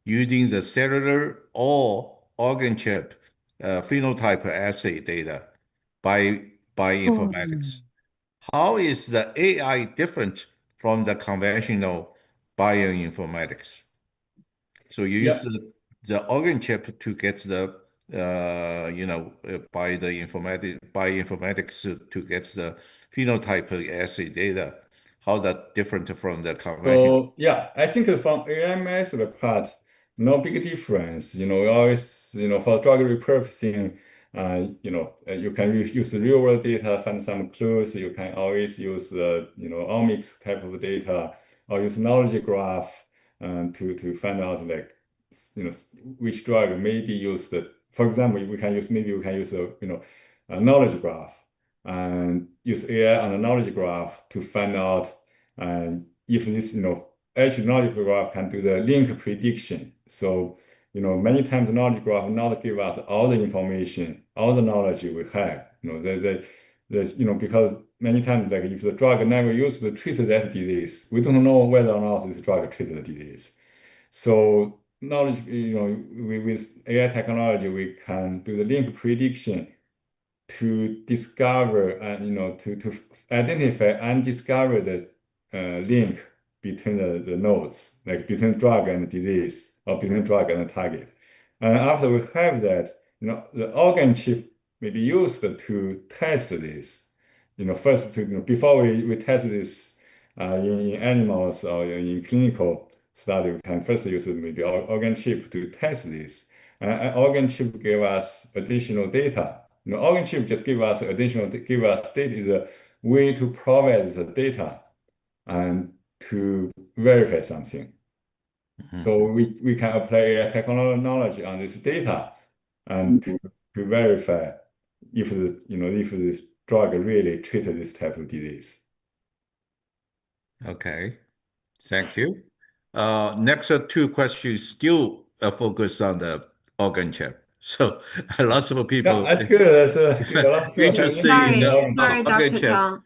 using the cellular or organ chip phenotype assay data by bioinformatics. How is the AI different from the conventional bioinformatics? So you use Yeah. the organ chip to get the by the informatics to get the phenotype assay data. How that different from the conventional? So yeah, I think from AMS the part, no big difference. We always, for drug repurposing, you can use the real world data, find some clues. You can always use the, omics type of data, or use knowledge graph to find out like, which drug may be used. For example, maybe we can use a knowledge graph and use AI on the knowledge graph to find out and if this, actually knowledge graph can do the link prediction. So, many times the knowledge graph not give us all the information, all the knowledge we have. Because many times, like if the drug never used to treat that disease, we don't know whether or not this drug treated the disease. So knowledge, with AI technology, we can do the link prediction to discover and to identify and discover the link between the nodes, like between drug and disease or between drug and target. And after we have that, the organ chip may be used to test this. First before we test this in animals or in clinical study, we can first use maybe organ chip to test this. Organ chip give us additional data. Organ chip just give us give us data is a way to provide the data and to verify something. So Mhm. we can apply AI technology on this data and to verify if if this drug really treats this type of disease. Okay, thank you. Next two questions still focus on the organ chip. So lots of Yeah, people that's good. That's a lot of people have Yeah, interested interest in in the sorry, organ chip. sorry, organ Dr. chip. Yang.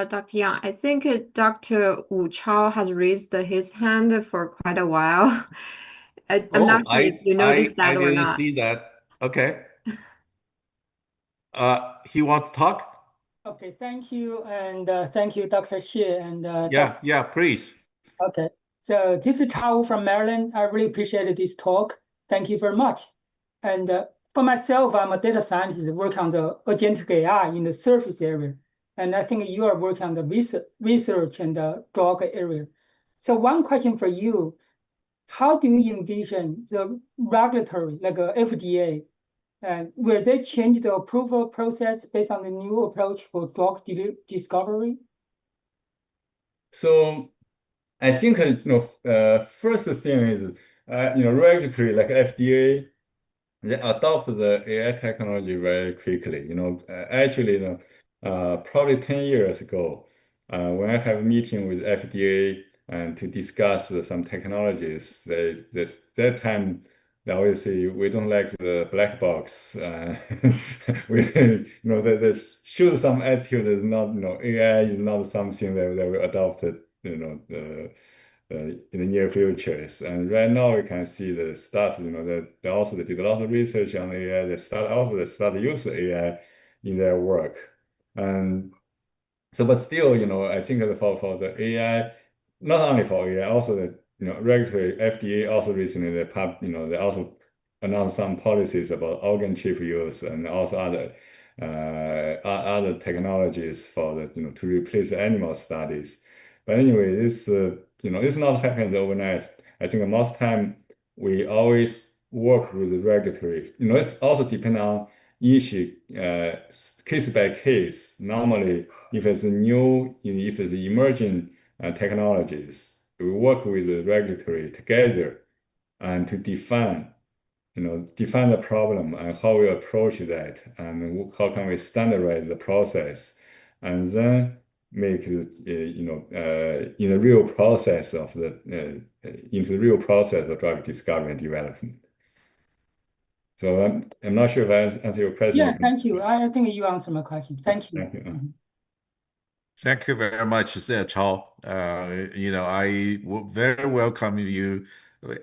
Dr. Yang, I think Dr. Wu Chao has raised his hand for quite a while. I'm not Oh, sure if you noticed I that or didn't not. see that. Okay. He wants to talk? Okay, thank you, and thank you, Dr. Xie, and Dr. Yeah, yeah, please. Okay, so this is Chao from Maryland. I really appreciate this talk. Thank you very much. And for myself, I'm a data scientist working on the agentic AI in the surface area. And I think you are working on the research and the drug area. So one question for you, how do you envision the regulatory, like FDA, and will they change the approval process based on the new approach for drug discovery? So I think first thing is regulatory like FDA. They adopt the AI technology very quickly. Actually, probably 10 years ago, when I have a meeting with FDA and to discuss some technologies, that time they always say we don't like the black box. They show some attitude is not, AI is not something that we adopted, in the near futures. And right now we can see the start, that they also did a lot of research on AI. They start to use AI in their work. And so, but still, I think that for the AI, not only for AI, also the regulatory FDA also recently they also announced some policies about organ chip use and also other technologies for the to replace animal studies. But anyway, this it's not happening overnight. I think most time we always work with the regulatory. It's also depend on issue, case by case. Normally, if it's new, if it's emerging technologies, we work with the regulatory together and to define the problem and how we approach that, and how can we standardize the process, and then make it, in the real process of into the real process of drug discovery and development. So I'm not sure if I answer your Yeah, question. thank you. I think you answered my question. Thank you. Thank you. Thank you very much, Sir Chao. I very welcome you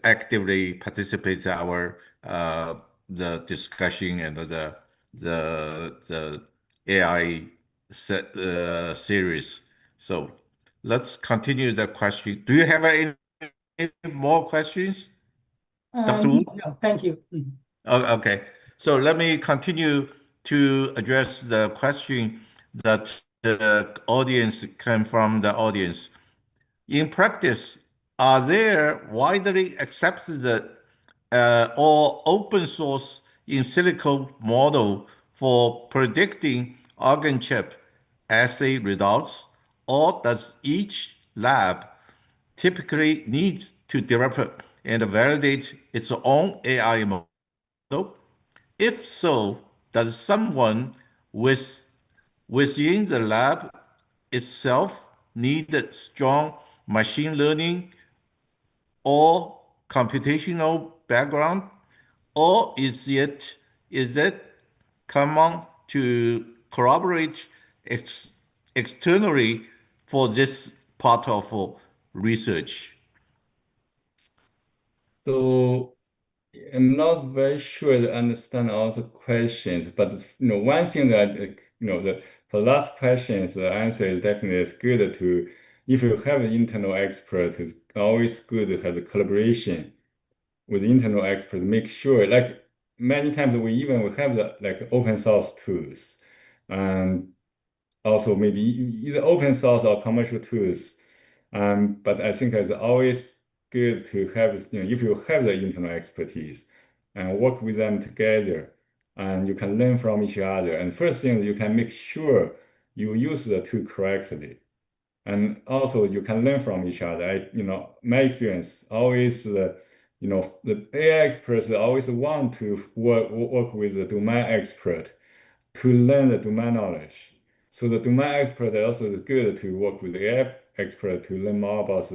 actively participate in our the discussion and the AI series. So let's continue the question. Do you have any more questions, Dr. Wu? No, thank you. Oh, okay. So let me continue to address the question that the audience came from the audience. In practice, are there widely accepted or open source in silico model for predicting organ chip assay results, or does each lab typically need to develop and validate its own AI model? If so, does someone within the lab itself need strong machine learning or computational background, or is it common to collaborate externally for this part of research? So I'm not very sure to understand all the questions, but one thing that for the last questions, the answer is definitely it's good to if you have an internal expert, it's always good to have a collaboration with internal expert. Make sure, like many times we have the like open source tools, and also maybe either open source or commercial tools. But I think it's always good to have, if you have the internal expertise and work with them together, and you can learn from each other. And first thing, you can make sure you use the tool correctly. And also you can learn from each other. My experience always, the AI experts always want to work with the domain expert to learn the domain knowledge. So the domain expert also is good to work with the AI expert to learn more about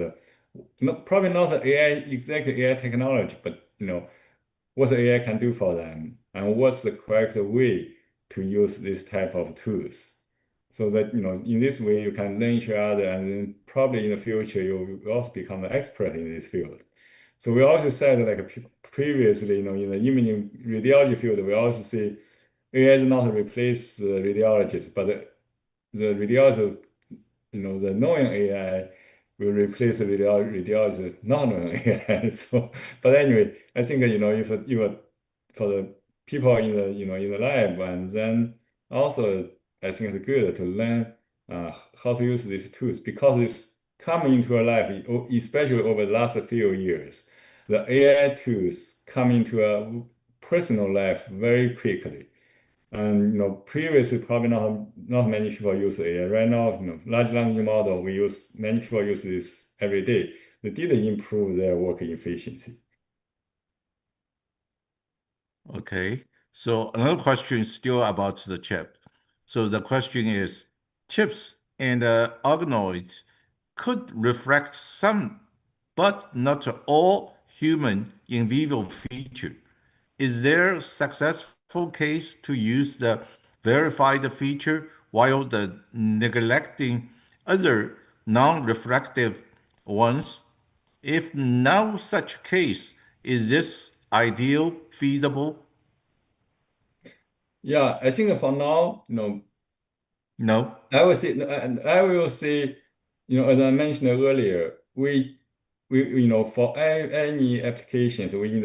probably not the AI, exactly AI technology, but what the AI can do for them and what's the correct way to use this type of tools. So that, in this way you can learn each other and then probably in the future you will also become an expert in this field. So we also said like previously, in the imaging radiology field, we also see AI is not replace the radiologist, but the radiologist, the knowing AI will replace the radiologist not knowing AI. So, but anyway, I think if you for the people in the lab, and then also I think it's good to learn how to use these tools because it's coming into our life, especially over the last few years. The AI tools come into a personal life very quickly. And previously probably not many people use AI. Right now, large language model many people use this every day. They did improve their work efficiency. Okay. So another question is still about the chip. So the question is, chips and organoids could reflect some, but not all human in vivo feature. Is there a successful case to use the verified feature while neglecting other non-reflective ones? If no such case, is this ideal, feasible? Yeah, I think for now, No. I will say, as I mentioned earlier, for any applications, we need,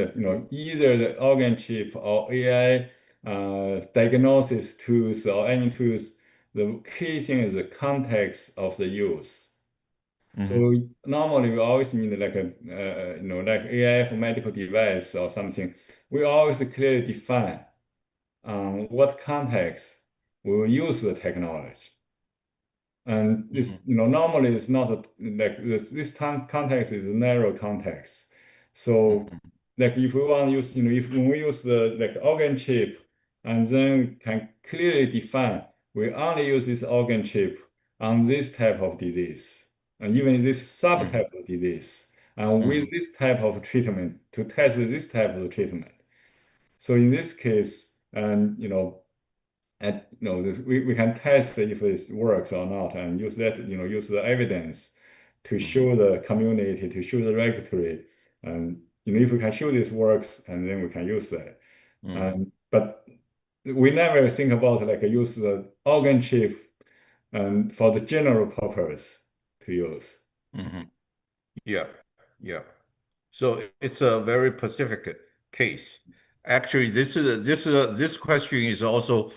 either the organ chip or AI diagnosis tools or any tools. The key thing is the context of the use. So Hmm. normally we always need like like AI for medical device or something. We always clearly define what context we will use the technology. And this, Hmm. normally it's not like this context is a narrow context. So Hmm. like if we want to use, if when we use the like organ chip and then can clearly define, we only use this organ chip on this type of disease and even this Hmm. subtype of disease and with Hmm. this type of treatment to test this type of treatment. So in this case, and we can test if it works or not and use that, use the evidence to Hmm. show the community, to show the regulatory. And if we can show this works, and then we can use that. Hmm. But we never think about like use the organ chip and for the general purpose to use. Hmm. Yeah. Yeah. So it's a very specific case. Actually, this question is also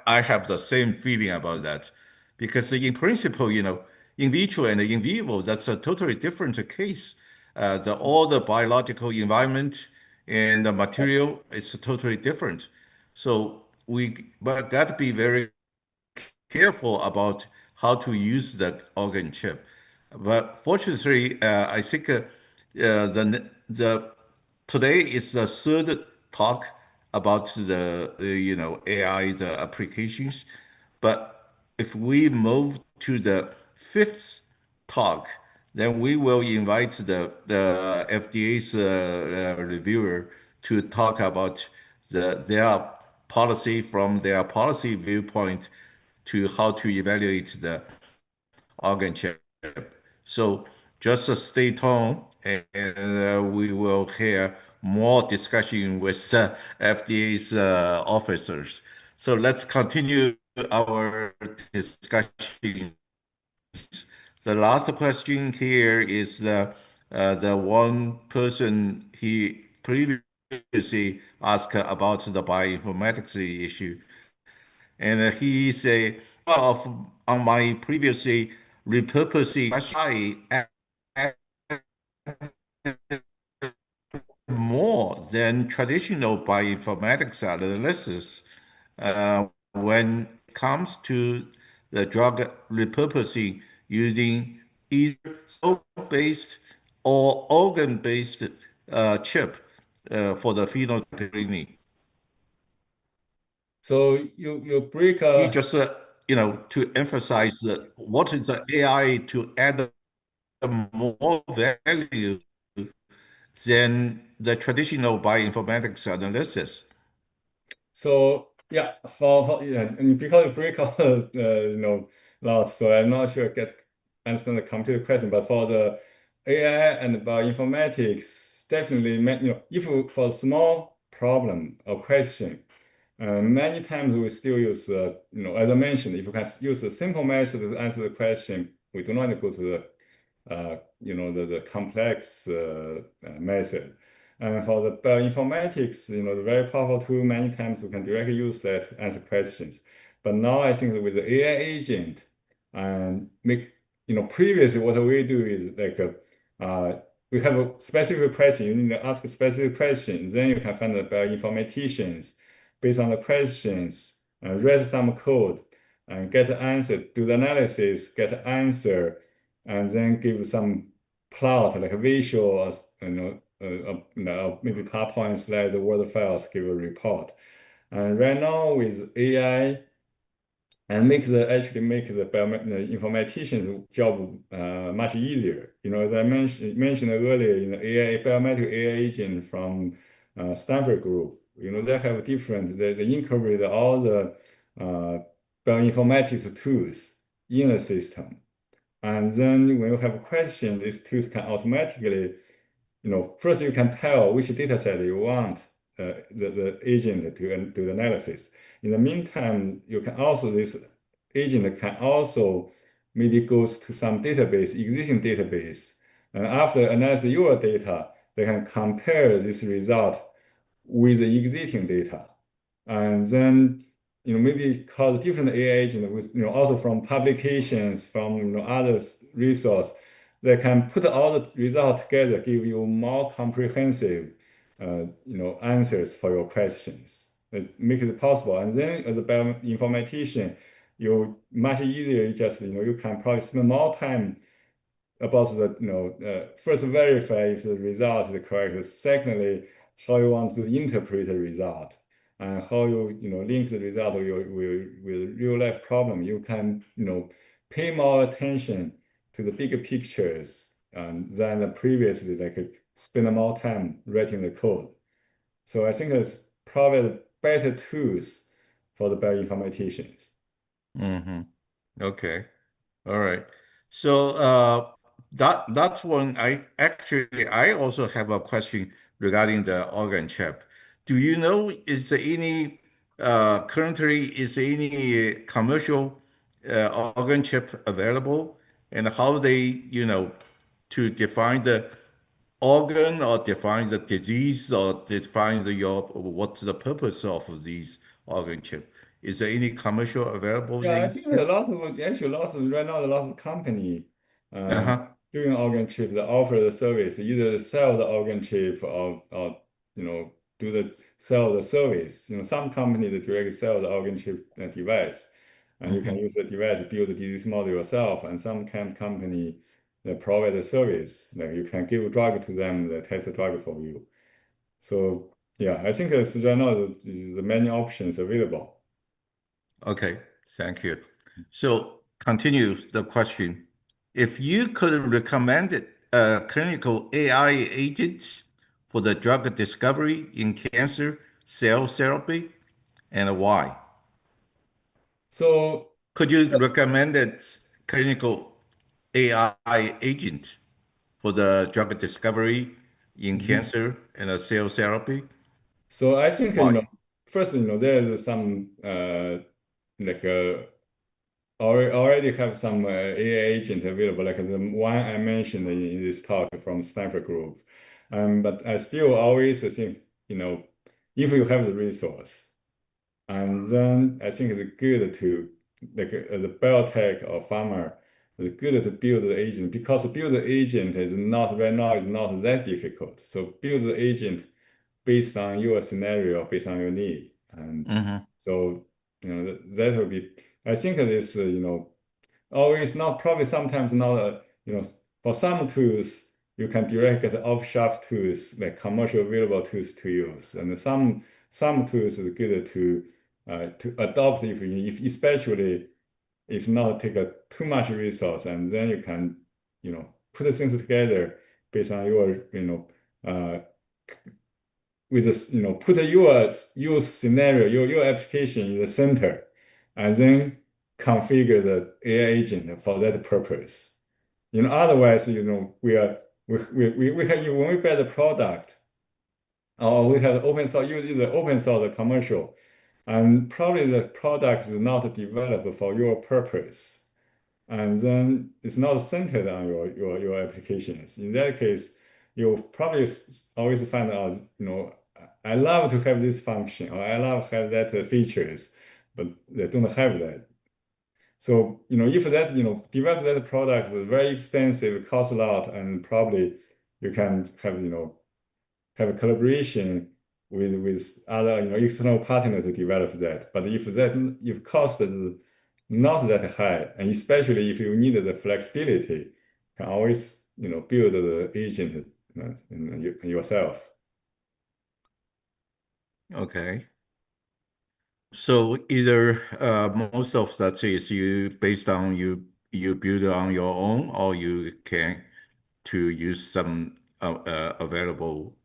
I have the same feeling about that because in principle, in vitro and in vivo, that's a totally different case. All the biological environment and the material is totally different. So but got to be very careful about how to use that organ chip. But fortunately, I think the today is the third talk about the AI the applications. But if we move to the fifth talk, then we will invite the FDA's reviewer to talk about their policy from their policy viewpoint to how to evaluate the organ chip. So just stay tuned, and we will hear more discussion with FDA's officers. So let's continue our discussion. The last question here is the one person he previously asked about the bioinformatics issue. And he say, of on my previously repurposing more than traditional bioinformatics analysis when it comes to the drug repurposing using either cell-based or organ-based chip for the phenotype screening. So you break He just, to emphasize that what is the AI to add more value than the traditional bioinformatics analysis. So yeah, for yeah, and because you break out lots, so I'm not sure I get understand the complete question. But for the AI and bioinformatics, definitely, if for a small problem or question, many times we still use as I mentioned, if you can use a simple method to answer the question, we do not go to the the complex method. And for the bioinformatics, the very powerful tool, many times we can directly use that to answer questions. But now I think that with the AI agent, and previously what we do is like we have a specific question, you need to ask a specific question, then you can find the bioinformaticians based on the questions, write some code, and get the answer, do the analysis, get the answer, and then give some plot like a visual, maybe PowerPoint slide, Word files, give a report. And right now with AI, and actually make the informatician's job much easier. As I mentioned earlier, AI biometric AI agent from Stanford Group, they have they incorporate all the bioinformatics tools in the system. And then when you have a question, these tools can automatically, first you can tell which data set you want the agent to do the analysis. In the meantime, this agent can also maybe goes to some database, existing database, and after analyze your data, they can compare this result with the existing data. And then, maybe call different AI agent with, also from publications, from, other resource that can put all the results together, give you more comprehensive, answers for your questions. Make it possible. And then as a bioinformatician, you much easier, you can probably spend more time about first verify if the result is correct. Secondly, how you want to interpret the result and how link the result with real life problem. You can pay more attention to the bigger pictures than previously, like spend more time writing the code. So I think it's probably better tools for the bioinformaticians. Mm-hmm. Okay. All right. So that's one. I also have a question regarding the organ chip. Do you know is there any currently is there any commercial organ chip available, and how they to define the organ or define the disease or define what's the purpose of these organ chip? Is there any commercial available Yeah, I things? think a lot of actually lots of right now a lot of company Uh-huh. doing organ chip that offer the service, either sell the organ chip or you know sell the service. Some company that directly sell the organ chip device, and you can Mm-hmm. use the device to build the disease model yourself. And some company that provide the service, like you can give a drug to them, they test the drug for you. So yeah, I think it's right now the many options available. Okay, thank you. So continue the question. If you could recommend a clinical AI agent for the drug discovery in cancer cell therapy, and why? So Could you recommend a clinical AI agent for the drug discovery in mhm. cancer and cell therapy? So I think, Why? first, there's some like already have some AI agent available, like the one I mentioned in this talk from Stanford Group. But I still always think, if you have the resource, and then I think it's good to like the biotech or pharma it's good to build the agent because build the agent is not right now is not that difficult. So build the agent based on your scenario, based on your need. And Mm-hmm. so, that will be, I think this, always not, probably sometimes not, for some tools, you can direct the off-the-shelf tools, like commercial available tools to use. And some tools is good to adopt especially if not take too much resource, and then you can, put things together based on your, uh, with this, put your use scenario, your application in the center, and then configure the AI agent for that purpose. Otherwise, we have, when we build a product, or we have open source, either open source or commercial, and probably the product is not developed for your purpose, and then it's not centered on your applications. In that case, you'll probably always find out, I love to have this function, or I love to have that features, but they don't have that. So, if that, develop that product is very expensive, costs a lot, and probably you can have, have a collaboration with other, external partner to develop that. But if cost is not that high, and especially if you need the flexibility, you can always, build the agent yourself. Okay. So either most of that is you based on you build on your own, or you can to use some available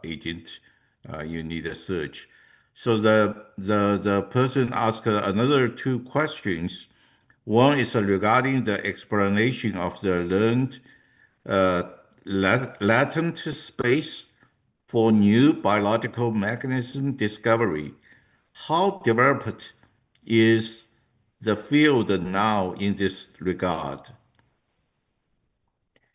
agent. You need a search. So the person asked another two questions. One is regarding the explanation of the learned uh, latent space for new biological mechanism discovery. How developed is the field now in this regard?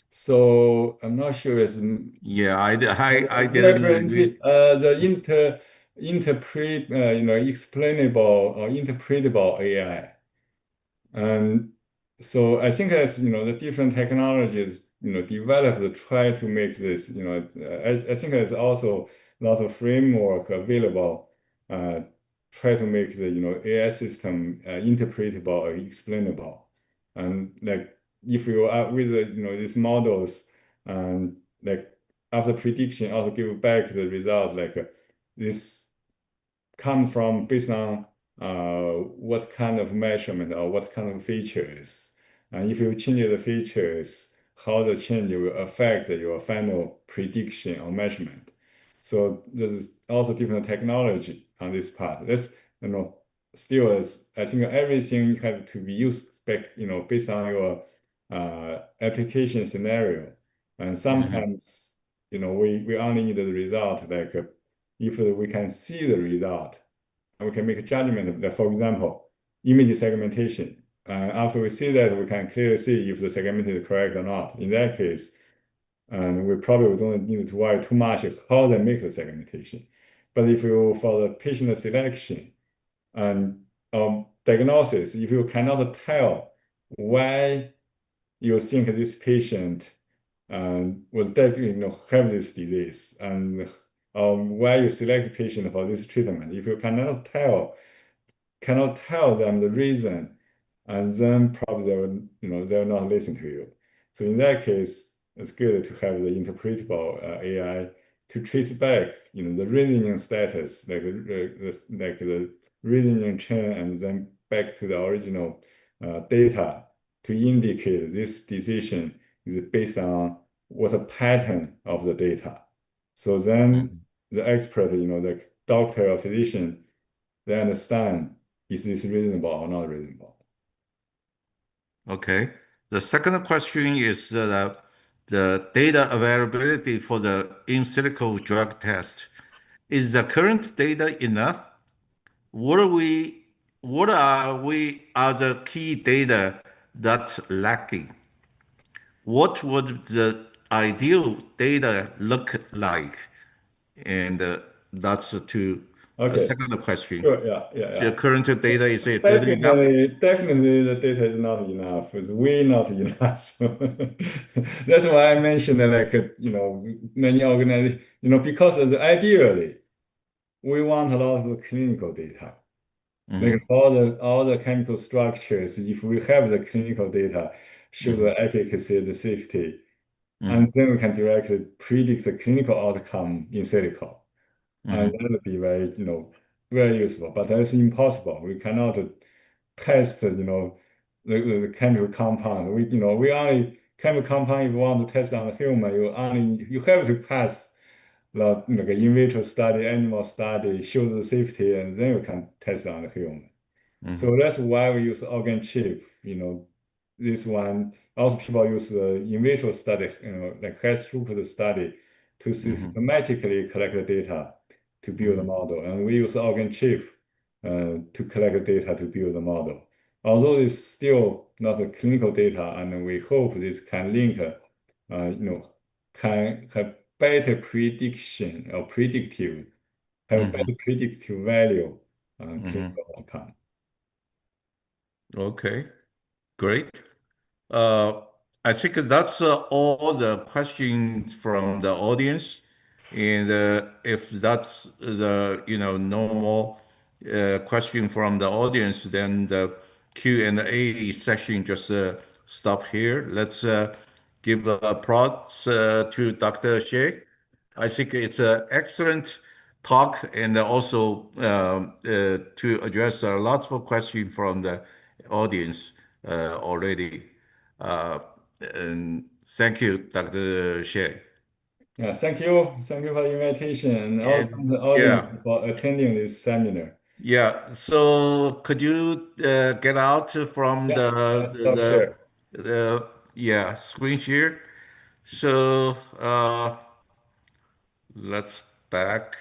So I'm not sure it's Yeah, I didn't really. different, the interpret, explainable or interpretable AI. And so I think as the different technologies developed to try to make this, I think there's also a lot of framework available, uh, try to make the AI system interpretable or explainable. And like if you are with the, these models, and like after prediction also give back the result, like this come from based on what kind of measurement or what kind of features. And if you change the features, how the change will affect your final prediction or measurement. So there's also different technology on this part. That's, still is, I think everything have to be used back, based on your application scenario. And Mhm. sometimes, we only need the result, like if we can see the result, and we can make a judgment. Like, for example, image segmentation. After we see that, we can clearly see if the segment is correct or not. In that case, and we probably don't need to worry too much how they make the segmentation. But if you, for the patient selection and diagnosis, if you cannot tell why you think this patient was definitely, have this disease, and why you select patient for this treatment. If you cannot tell them the reason, and then probably they will not listen to you. So in that case, it's good to have the interpretable AI to trace back, the reasoning status, like the reasoning chain, and then back to the original data to indicate this decision is based on what a pattern of the data. So then Mhm. the expert, the doctor or physician, they understand, is this reasonable or not reasonable? Okay. The second question is the data availability for the in silico drug test. Is the current data enough? What are we, what are the key data that's lacking? What would the ideal data look like? And that's to A Okay. second question. Sure. Yeah. Yeah. The Yeah. current data is it good enough? Definitely, the data is not enough. It's way not enough. That's why I mentioned that, like, many organizations, because ideally, we want a lot of clinical data. Mm-hmm. Like all the chemical structures, if we have the clinical data, show Mm-hmm. the efficacy, the safety, Mm-hmm. and then we can directly predict the clinical outcome in silico. And Mm-hmm. that would be very useful. But that's impossible. We cannot test, the chemical compound. We only chemical compound, if you want to test on the human, you have to pass the like in vitro study, animal study, show the safety, and then you can test on the human. Mm-hmm. So that's why we use organ chip. This one also people use the in vitro study, like high throughput study to Mm-hmm. systematically collect the data to build a Mm-hmm. model. And we use organ chip to collect data to build the model. Although it's still not the clinical data, and we hope this can link, can have better prediction or have Mm-hmm. better predictive value Mm-hmm. clinical outcome. Okay, great. Uh, I think that's all the questions from the audience. And if that's the no more question from the audience, then the Q&A session just stop here. Let's give applause to Dr. Shea. I think it's an excellent talk and also to address lots of questions from the audience already. Uh, and thank you, Dr. Shea. Yeah, thank you. Thank you for the invitation and also And the audience yeah, for attending this seminar. yeah. So could you get out from Yeah, the yeah, stop share. yeah screen share? So let's back.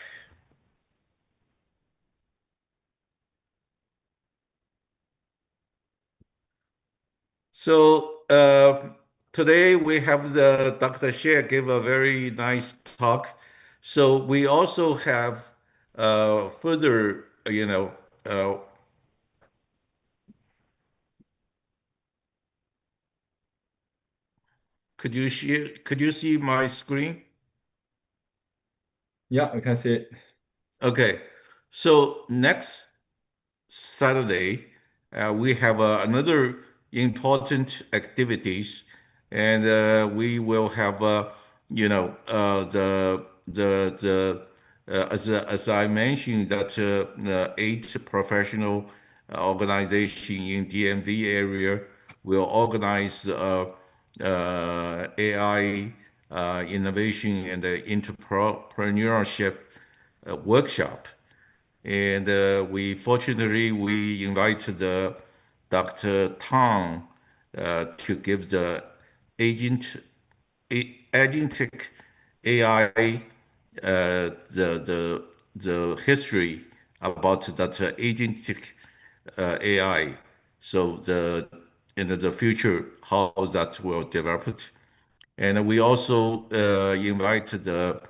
So today we have the Dr. Xie give a very nice talk. So we also have further, uh, could you share, could you see my screen? Yeah, we can see it. Okay. So next Saturday, we have another important activities, and we will have, as I mentioned that eight professional organization in DMV area will organize AI innovation and entrepreneurship workshop. And we invited Dr. Tang to give the agent agentic AI the history about that agentic AI. So in the future how that will develop it. And we also invited the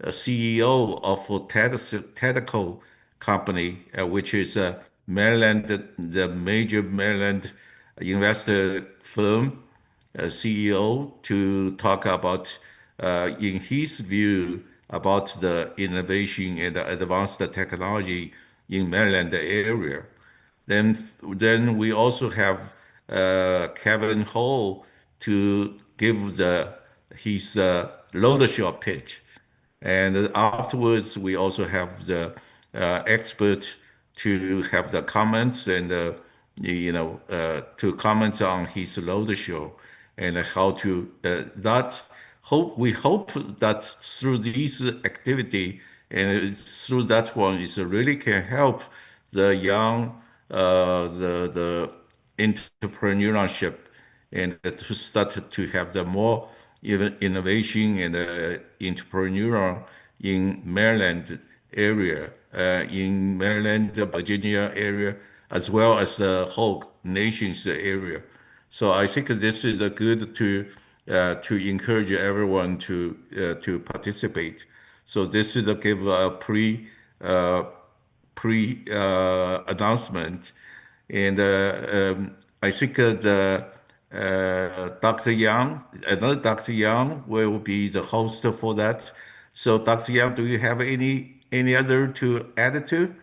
CEO of Tedco company, which is Maryland, the major Maryland investor firm, CEO, to talk about, in his view, about the innovation and the advanced technology in Maryland area. Then we also have Kevin Hall to give his leadership pitch, and afterwards we also have the expert to have the comments and to comment on his leadership and how to that we hope that through this activity and through that one is really can help the young the entrepreneurship and to start to have the more even innovation and entrepreneurial in Maryland area, in Maryland, Virginia area, as well as the whole nation's area. So I think this is a good to encourage everyone to participate. So this is a give a pre pre-announcement. And I think Dr. Yang, another Dr. Yang, will be the host for that. So, Dr. Yang, do you have any other to add to?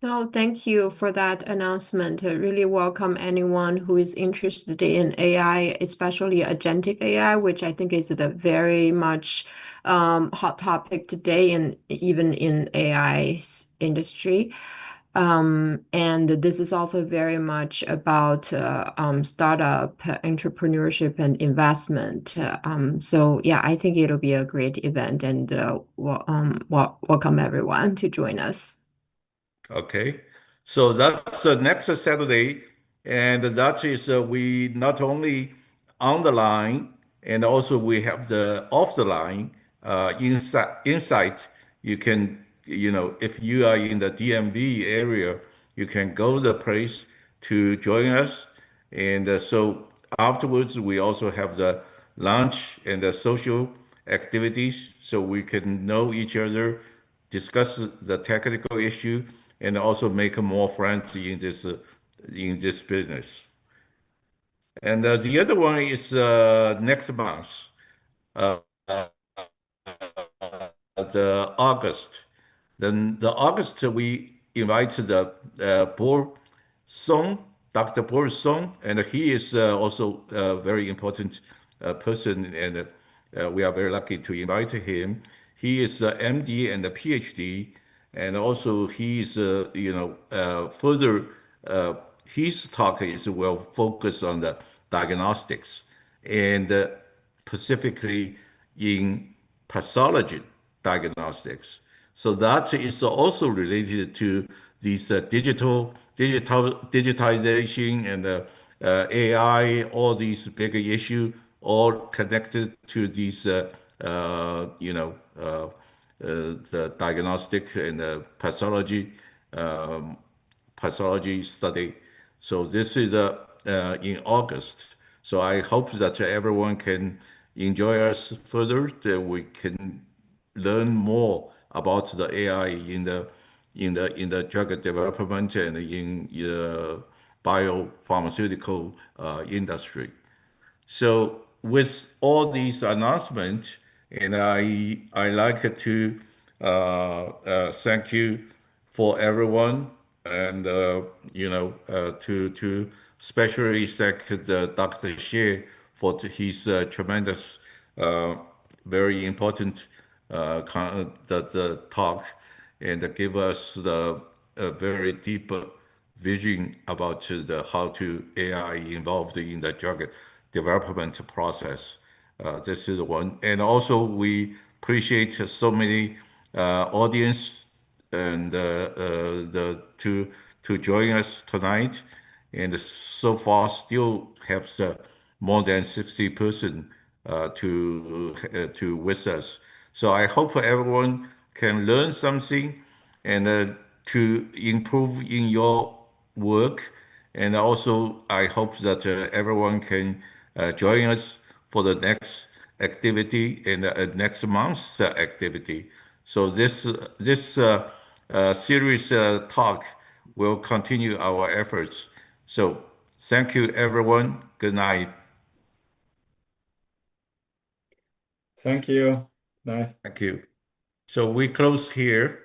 No, thank you for that announcement. I really welcome anyone who is interested in AI, especially agentic AI, which I think is the very much hot topic today and even in AI industry. And this is also very much about startup entrepreneurship and investment. So yeah, I think it'll be a great event, and welcome everyone to join us. Okay, so that's next Saturday, and that is we not only on the line, and also we have the off the line insight. You can, if you are in the DMV area, you can go to the place to join us, and so afterwards we also have the lunch and the social activities, so we can know each other, discuss the technical issue, and also make more friends in this business. And the other one is next month, uh, the August. Then the August we invited the Bo Song, Dr. Bo Song, and he is also a very important person, and we are very lucky to invite him. He is MD and a PhD, and also he is, further, his talk is well focused on the diagnostics and specifically in pathology diagnostics. So that is also related to these digitization and AI, all these big issue, all connected to these, the diagnostic and pathology study. So this is in August. So I hope that everyone can enjoy us further, that we can learn more about the AI in the drug development and in the biopharmaceutical industry. So with all these announcements, and I like to thank you for everyone, and to especially thank the Dr. Xie for his tremendous, very important the talk, and give us the very deep vision about how to AI involved in the drug development process. This is one, and also we appreciate so many audience and to join us tonight, and so far still have more than 60 person to with us. So I hope everyone can learn something and to improve in your work. And also, I hope that everyone can join us for the next activity and next month's activity. So this series talk will continue our efforts. So thank you, everyone. Good night. Thank you. Bye. Thank you. So we close here.